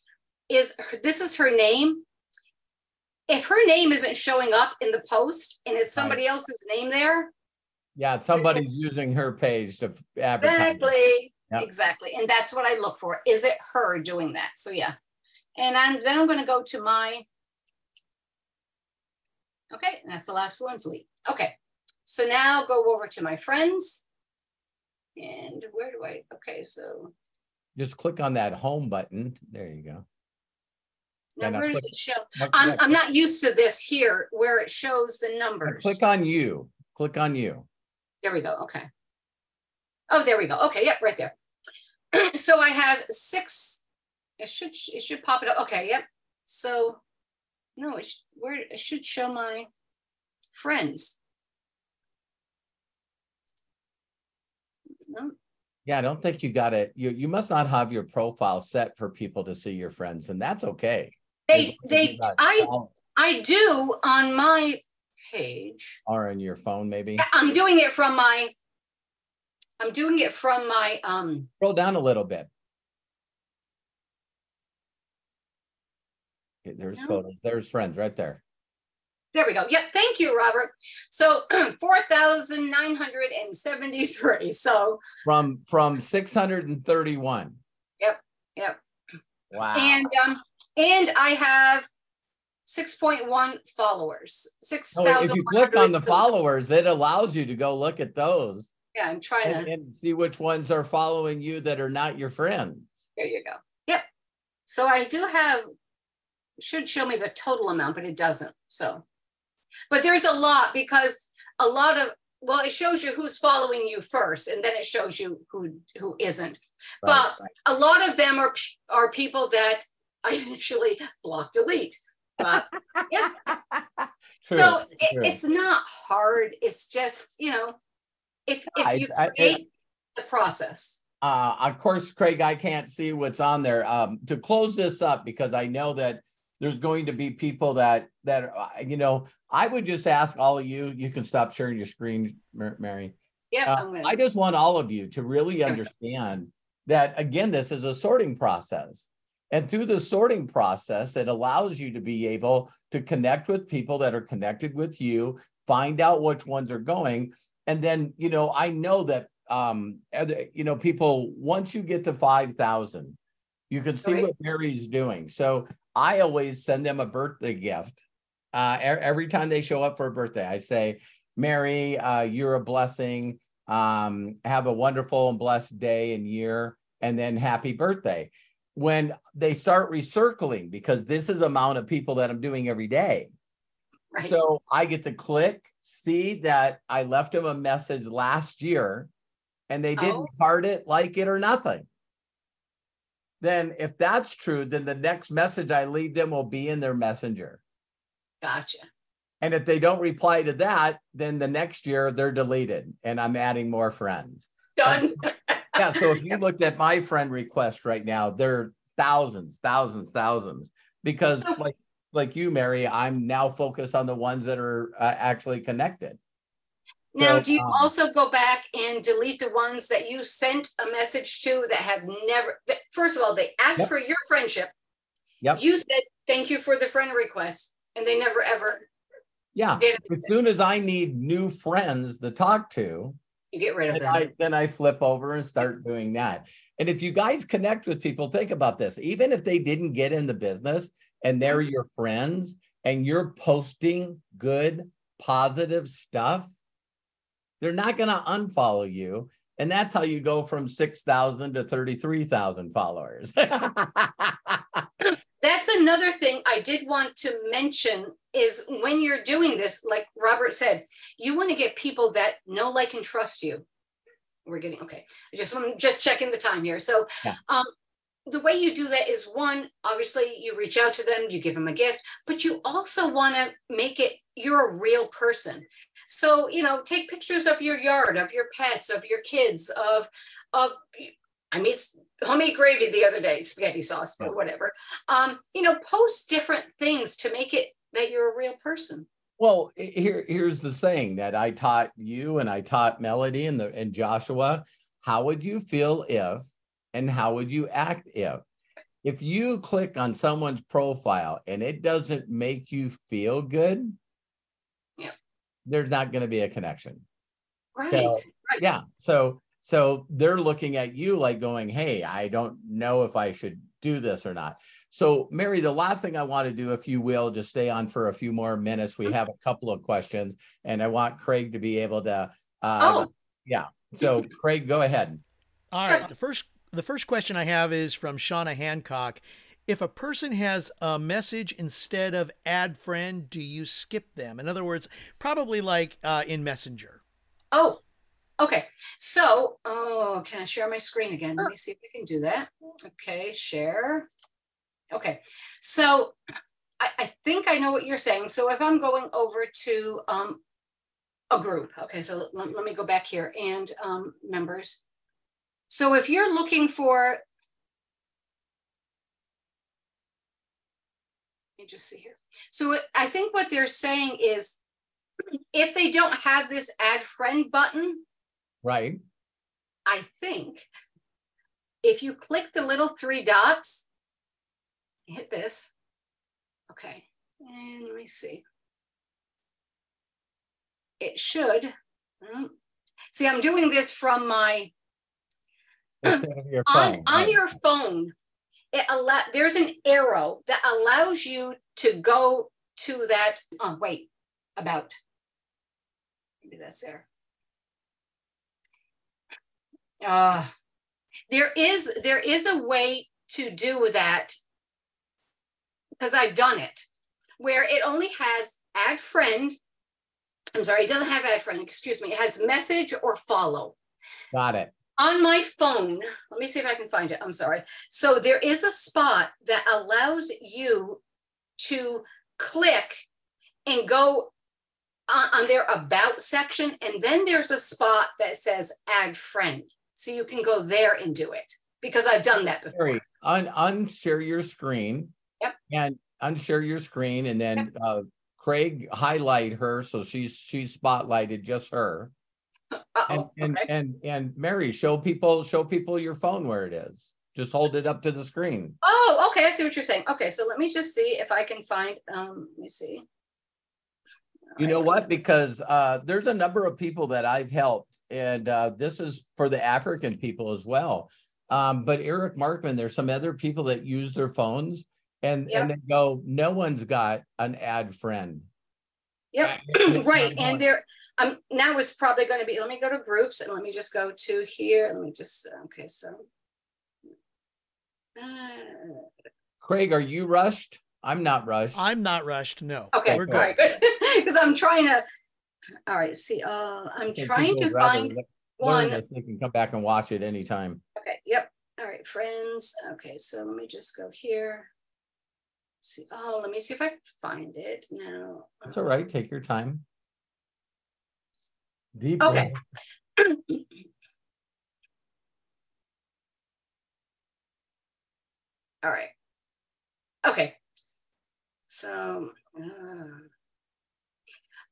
is this is her name. If her name isn't showing up in the post and it's somebody else's name there. Yeah, somebody's using her page to advertise. Exactly. Yep. Exactly. And that's what I look for. Is it her doing that? So yeah. And then I'm going to go to my, okay, and that's the last one, delete. Okay. So now go over to my friends. And where do I, okay, so. Just click on that home button. There you go. Now where does it show? I'm not used to this here where it shows the numbers. Click on you. Click on you. There we go. Okay. Oh, there we go. Okay. Yep. Right there. So I have 6. It should pop it up. Okay. Yep. So no, it should show my friends. No. Yeah, I don't think you got it. You must not have your profile set for people to see your friends, and that's okay. I do on my page. Or on your phone, maybe. I'm doing it from my Scroll down a little bit. Okay, there's photos. There's friends right there. There we go. Yep. Thank you, Robert. So 4,973. So from 631. Yep. Wow. And I have 6.1 followers. 6,000. If you click on the followers, it allows you to go look at those. Yeah, I'm trying to and see which ones are following you that are not your friends. There you go. Yep. So I do have, should show me the total amount, but it doesn't. So, but there's a lot because it shows you who's following you first, and then it shows you who isn't. Right, but a lot of them are people that I initially block, delete. But yeah. True. It's not hard. It's just, if you create the process. Of course, Craig, I can't see what's on there. To close this up, because I know that there's going to be people that I would just ask all of you. You can stop sharing your screen, Mary. Yeah. I just want all of you to really understand that, again, this is a sorting process. And through the sorting process, it allows you to be able to connect with people that are connected with you, find out which ones are going. And then, I know that, people, once you get to 5,000, you can see what Mary's doing. So I always send them a birthday gift. Every time they show up for a birthday, I say, Mary, you're a blessing. Have a wonderful and blessed day and year, and then happy birthday. When they start recircling, because this is the amount of people that I'm doing every day. Right. So I get to click, see that I left them a message last year and they didn't heart it, like it, or nothing. Then if that's true, then the next message I leave them will be in their messenger. Gotcha. And if they don't reply to that, then the next year they're deleted and I'm adding more friends. Done. Yeah, so if you looked at my friend request right now, there are thousands, because like you, Mary, I'm now focused on the ones that are actually connected. Now, do you also go back and delete the ones that you sent a message to that have never, first of all, they asked for your friendship. Yep. You said, thank you for the friend request, and they never ever did it. As soon as I need new friends to talk to, you get rid of them. Then I flip over and start doing that. And if you guys connect with people, think about this. Even if they didn't get in the business and they're your friends and you're posting good, positive stuff, they're not going to unfollow you. And that's how you go from 6,000 to 33,000 followers. That's another thing I did want to mention is when you're doing this, like Robert said, you want to get people that know, like, and trust you. We're getting, okay. I'm just checking the time here. So the way you do that is, one, obviously you reach out to them, you give them a gift, but you also want to make it, you're a real person. So, you know, take pictures of your yard, of your pets, of your kids, of I made homemade gravy the other day, spaghetti sauce, or whatever. You know, post different things to make it that you're a real person. Well, here's the saying that I taught you and I taught Melody and Joshua. How would you feel if, and how would you act if you click on someone's profile and it doesn't make you feel good? Yeah, there's not going to be a connection. right. So, right. yeah. So they're looking at you like going, hey, I don't know if I should do this or not. So Mary, the last thing I want to do, if you will, just stay on for a few more minutes. We have a couple of questions and I want Craig to be able to, yeah. So Craig, go ahead. All right. The first question I have is from Shauna Hancock. If a person has a message instead of add friend, do you skip them? In other words, probably like in Messenger. Oh, okay. So, can I share my screen again? Let me see if we can do that. Okay, share. Okay, so I think I know what you're saying. So if I'm going over to a group, okay, so let me go back here and members. So if you're looking for, let me just see here. So I think what they're saying is, if they don't have this add friend button, right? I think if you click the little three dots, hit this. Okay, and let me see. It should. See, I'm doing this from my your phone, on your phone. There's an arrow that allows you to go to that. Oh, wait, about. Maybe that's there. There is a way to do that, because I've done it, where it only has add friend. I'm sorry, it doesn't have add friend, excuse me. It has message or follow. Got it. On my phone, let me see if I can find it. I'm sorry. So there is a spot that allows you to click and go on their about section. And then there's a spot that says add friend. So you can go there and do it, because I've done that before. Unshare your screen. Yep. And unshare your screen, and then Craig highlight her so she's spotlighted, just her. And Mary, show people your phone where it is. Just hold it up to the screen. Oh, okay. I see what you're saying. Okay, so let me just see if I can find. Let me see. You know what? Because there's a number of people that I've helped, and this is for the African people as well. But Eric Markman, there's some other people that use their phones and they go, no one's got an add friend. Yep. Right. And there, now it's probably going to be, let me go to groups and let me just go to here. Let me just, okay. So. Craig, are you rushed? I'm not rushed. I'm not rushed. No. Okay. We're good. Because I'm trying to, all right. See, I'm trying to find one. This, they can come back and watch it anytime. Okay. Yep. All right. Friends. Okay. So let me just go here. See, let me see if I can find it now. That's all right. Take your time. Deep. Okay. All right. Okay. So,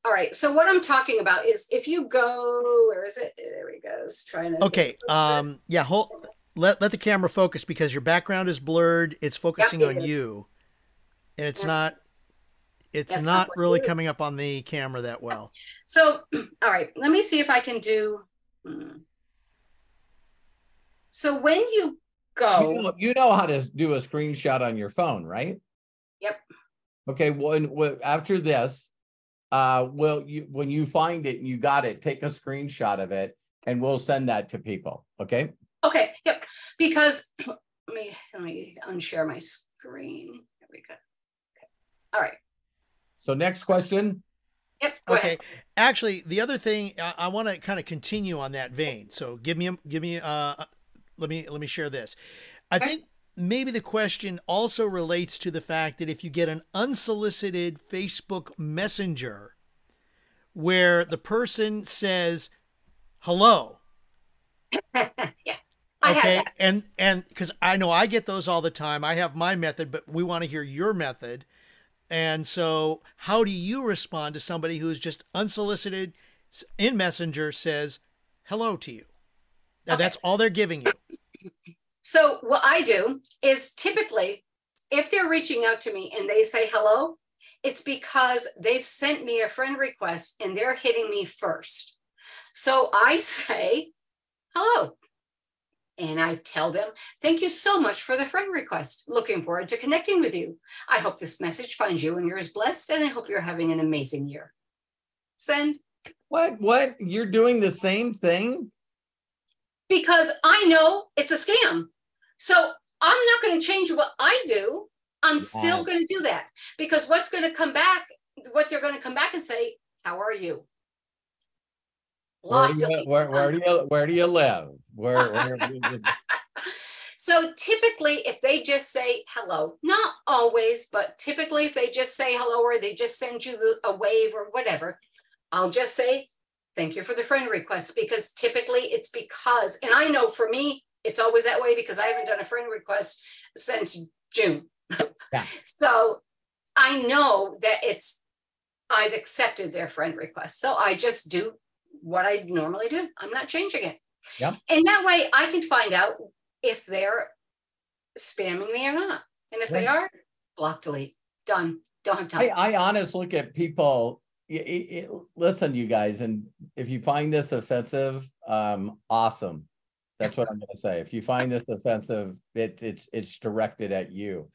all right. So what I'm talking about is, if you go, where is it? There he goes. Trying to. Okay. Yeah. Let the camera focus, because your background is blurred. It's focusing on you. And it's not really coming up on the camera that well. So, all right, let me see if I can do. So when you go, you know how to do a screenshot on your phone, right? Yep. Okay. Well, after this, when you find it and you got it, take a screenshot of it, and we'll send that to people. Okay. Okay. Yep. Because let me unshare my screen. There we go. All right. So next question. Yep. Go ahead. Actually, the other thing, I want to kind of continue on that vein. So let me share this. I think maybe the question also relates to the fact that if you get an unsolicited Facebook Messenger where the person says hello, Yeah, I had okay, that. and because I know I get those all the time. I have my method, but we want to hear your method. And so, how do you respond to somebody who's just unsolicited in Messenger says hello to you? Now, Okay. that's all they're giving you. So what I do is typically, if they're reaching out to me and they say hello, it's because they've sent me a friend request and they're hitting me first. So I say hello. And I tell them, thank you so much for the friend request. Looking forward to connecting with you. I hope this message finds you and yours blessed, and I hope you're having an amazing year. Send. What? You're doing the same thing? Because I know it's a scam. So I'm not going to change what I do. I'm still going to do that, because what's going to come back, what they're going to come back and say, how are you? Where do you live? So typically, if they just say hello, not always, but typically if they just say hello or they just send you a wave or whatever, I'll just say, thank you for the friend request, because typically it's because, and I know for me, it's always that way because I haven't done a friend request since June. Yeah. So I know that I've accepted their friend request. So I just do what I normally do. I'm not changing it. Yep. And that way I can find out if they're spamming me or not. And if they are, block, delete, done. Don't have time. I honestly look at people. Listen, you guys, and if you find this offensive, awesome. That's what I'm going to say. If you find this offensive, it's directed at you.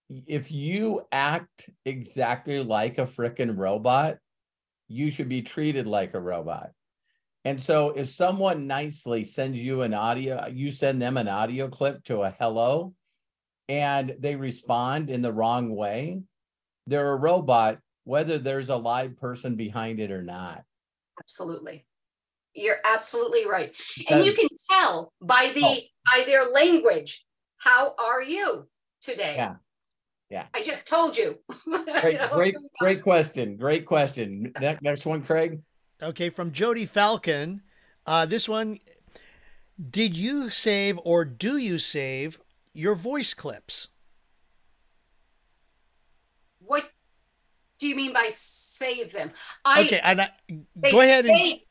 If you act exactly like a frickin' robot, you should be treated like a robot. And so if someone nicely sends you an audio, you send them an audio clip to a hello, and they respond in the wrong way, they're a robot, whether there's a live person behind it or not. Absolutely. You're absolutely right. And you can tell by their language, how are you today? Yeah. Yeah. I just told you. Great question. Great question. Next one, Craig. Okay, from Jody Falcon. This one, did you save or do you save your voice clips? What do you mean by save them? Okay, and go ahead and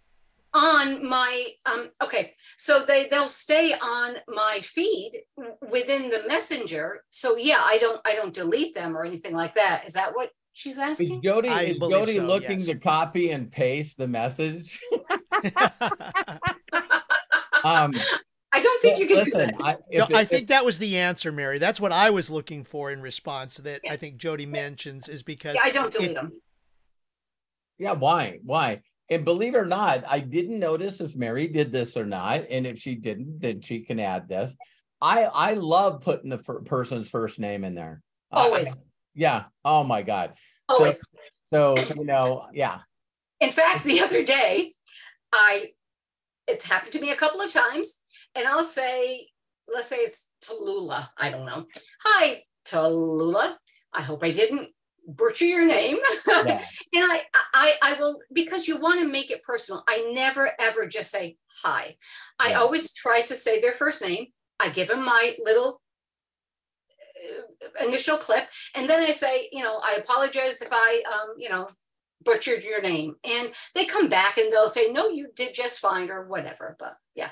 on my okay, so they'll stay on my feed within the messenger. So yeah, I don't delete them or anything like that. Is that what she's asking? Is Jody looking to copy and paste the message? I don't think you can do that. I think that was the answer, Mary. That's what I was looking for in response that I think Jody mentions, is because I don't delete them. Yeah, why? And believe it or not, I didn't notice if Mary did this or not. And if she didn't, then she can add this. I love putting the person's first name in there. Always. Yeah. Oh my God. Always. So yeah. In fact, the other day, it's happened to me a couple of times, and I'll say, let's say it's Tallulah. I don't know. Hi, Tallulah. I hope I didn't butcher your name. Yeah. And I will, because you want to make it personal. I never, ever just say hi. I always try to say their first name. I give them my little initial clip. And then I say, I apologize if I, butchered your name. And they come back and they'll say, no, you did just fine or whatever. But yeah.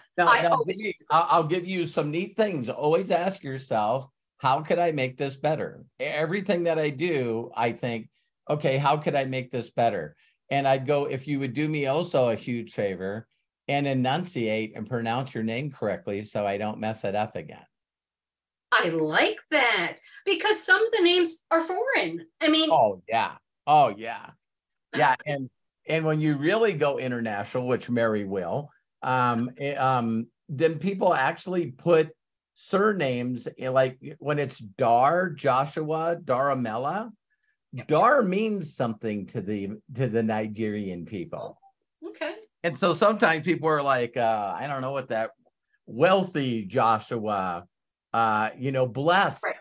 I'll give you some neat things. Always ask yourself, how could I make this better? Everything that I do, I think, okay, how could I make this better? And I'd go, if you would do me also a huge favor and enunciate and pronounce your name correctly so I don't mess it up again. I like that, because some of the names are foreign. I mean, oh yeah. Yeah. And when you really go international, which Mary will, then people actually put surnames, like when it's Joshua, Daramella. Dar means something to the Nigerian people. Okay. And so sometimes people are like, I don't know what that wealthy Joshua blessed. Right.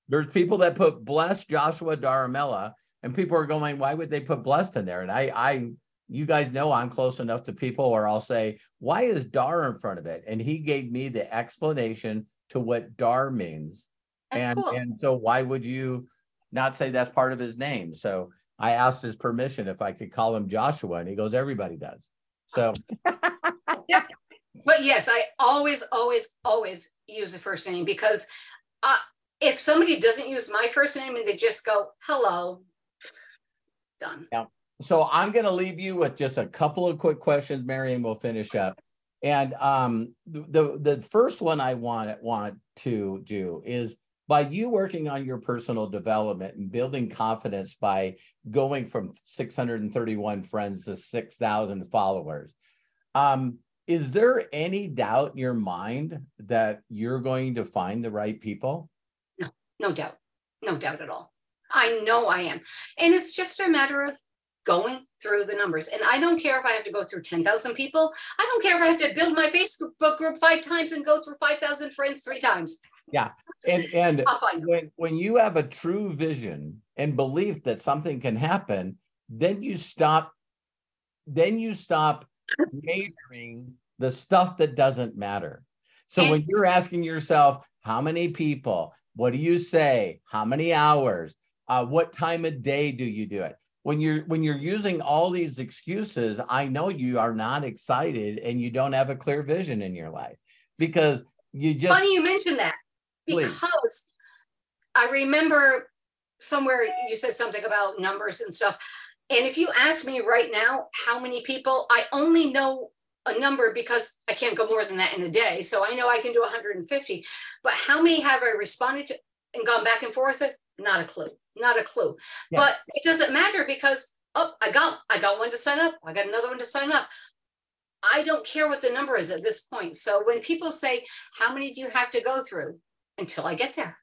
There's people that put blessed Joshua Daramella, and people are going, why would they put blessed in there? And you guys know I'm close enough to people, or I'll say, why is Dar in front of it? And he gave me the explanation to what Dar means. That's cool. And so why would you not say that's part of his name? So I asked his permission if I could call him Joshua, and he goes, everybody does. So yeah. But yes, I always use the first name, because if somebody doesn't use my first name and they just go, hello, done. Yeah. So I'm going to leave you with just a couple of quick questions, Mary, and we'll finish up. And the first one I want to do is, by you working on your personal development and building confidence by going from 631 friends to 6,000 followers, is there any doubt in your mind that you're going to find the right people? No doubt. No doubt at all. I know I am. And it's just a matter of going through the numbers. And I don't care if I have to go through 10,000 people. I don't care if I have to build my Facebook group 5 times and go through 5,000 friends 3 times. Yeah. And I'll find them. when you have a true vision and belief that something can happen, then you stop measuring the stuff that doesn't matter. So when you're asking yourself, how many people, what do you say, how many hours, what time of day do you do it? When you're using all these excuses, I know you are not excited and you don't have a clear vision in your life, because you just— Funny you mentioned that, because please. I remember somewhere you said something about numbers and stuff. And if you ask me right now, how many people, I only know a number because I can't go more than that in a day. So I know I can do 150, but how many have I responded to and gone back and forth? Not a clue, not a clue. Yeah. But it doesn't matter, because, I got one to sign up. I got another one to sign up. I don't care what the number is at this point. So when people say, how many do you have to go through? Until I get there.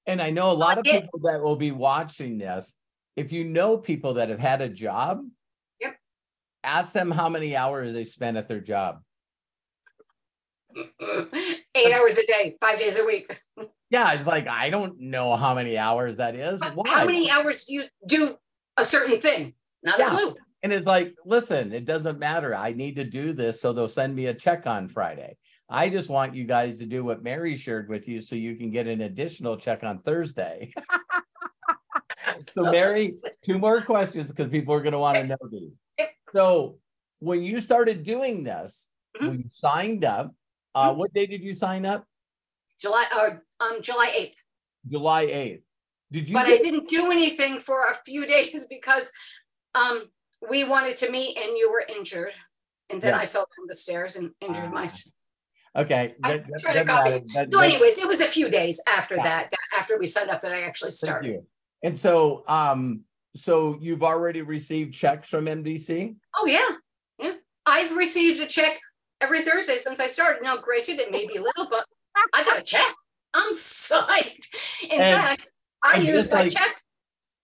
And I know a lot of people that will be watching this, if you know people that have had a job, yep, ask them how many hours they spend at their job. 8 hours a day, 5 days a week. Yeah, it's like, I don't know how many hours that is. Why? How many hours do you do a certain thing? Not a clue. And it's like, listen, it doesn't matter. I need to do this, so they'll send me a check on Friday. I just want you guys to do what Mary shared with you, so you can get an additional check on Thursday. So Mary, 2 more questions, because people are going to want to know these. So when you started doing this, when you signed up, what day did you sign up? July 8th. July 8th. Did you? But I didn't do anything for a few days because we wanted to meet and you were injured. And then I fell down the stairs and injured myself. Okay. So anyways, it was a few days after that after we signed up, that I actually started. Thank you. And so, so you've already received checks from MDC? Oh yeah. Yeah. I've received a check every Thursday since I started. Now, granted, it may be little, but I got a check. I'm psyched. In fact, I use my check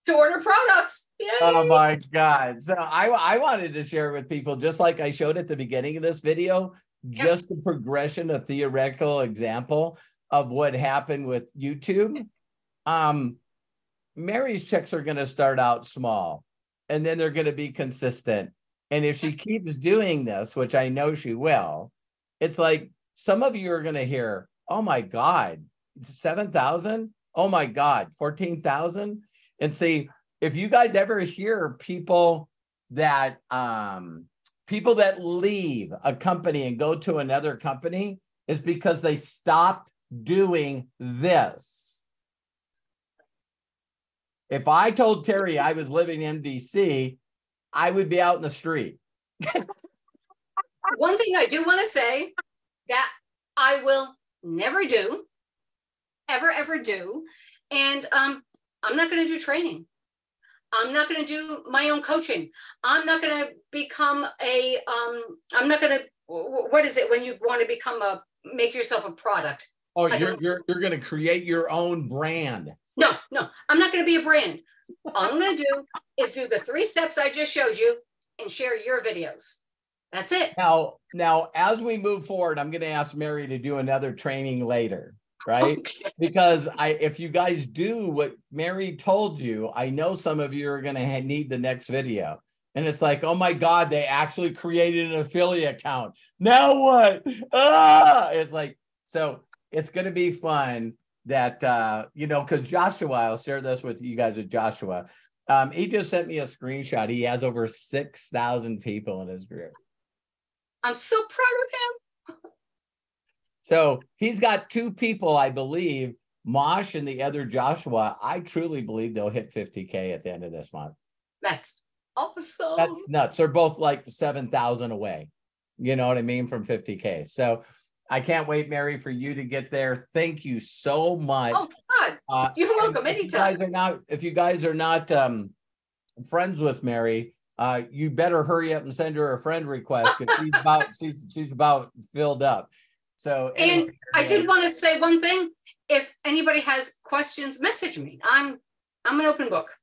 to order products. Yay. Oh my God. So I wanted to share with people, just like I showed at the beginning of this video, just the progression, a theoretical example of what happened with YouTube. Mary's checks are going to start out small, and then they're going to be consistent. And if she keeps doing this, which I know she will, it's like some of you are going to hear, oh my God, 7,000? Oh my God, 14,000? And see, if you guys ever hear people that leave a company and go to another company, is because they stopped doing this. If I told Terry I was living in MDC, I would be out in the street. One thing I do want to say that I will never do, ever do. And I'm not going to do training. I'm not going to do my own coaching. I'm not going to become I'm not going to, what is it when you want to make yourself a product? Oh, you're going to create your own brand. No, I'm not going to be a brand. All I'm going to do is do the 3 steps I just showed you and share your videos. That's it. Now, as we move forward, I'm going to ask Mary to do another training later. right? Okay. Because if you guys do what Mary told you, I know some of you are going to need the next video. And it's like, oh my God, they actually created an affiliate account. Now what? It's like, so it's going to be fun that, you know, because Joshua, I'll share this with you guys with Joshua. He just sent me a screenshot. He has over 6,000 people in his group. I'm so proud of him. So he's got 2 people, I believe, Mosh and the other Joshua. I truly believe they'll hit 50K at the end of this month. That's awesome. That's nuts. They're both like 7,000 away. You know what I mean? From 50K. So I can't wait, Mary, for you to get there. Thank you so much. Oh God, you're welcome anytime. If you guys are not friends with Mary, you better hurry up and send her a friend request because she's about filled up. So anyway, And I did want to say one thing. If anybody has questions, message me. I'm an open book.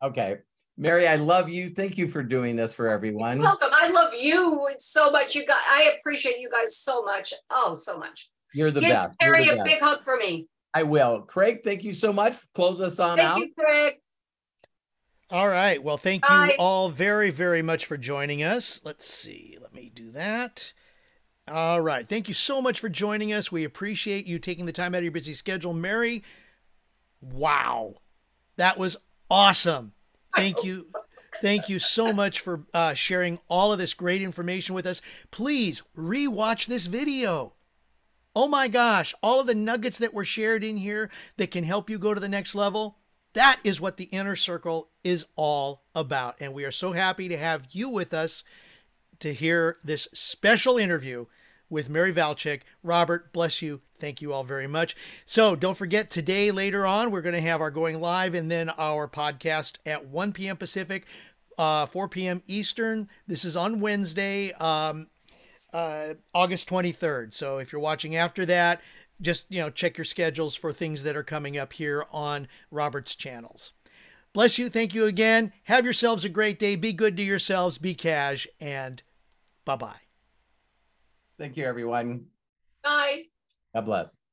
Okay. Mary, I love you. Thank you for doing this for everyone. You're welcome. I love you so much. I appreciate you guys so much. Oh, so much. You're the best. Give Terry a big hug for me. I will. Craig, thank you so much. Close us on out. Thank you, Craig. All right. Well, thank you all very, very much for joining us. Let's see. Let me do that. All right. Thank you so much for joining us. We appreciate you taking the time out of your busy schedule. Mary, wow. That was awesome. Thank you. Thank you so much for sharing all of this great information with us. Please rewatch this video. Oh my gosh, all of the nuggets that were shared in here that can help you go to the next level. That is what the Inner Circle is all about. And we are so happy to have you with us to hear this special interview with Mary Valcik. Robert, bless you. Thank you all very much. So don't forget, today, later on, we're going to have our going live and then our podcast at 1 p.m. Pacific, 4 p.m. Eastern. This is on Wednesday, August 23rd. So if you're watching after that, just, check your schedules for things that are coming up here on Robert's channels. Bless you. Thank you again. Have yourselves a great day. Be good to yourselves. Be cash, and bye-bye. Thank you, everyone. Bye. God bless.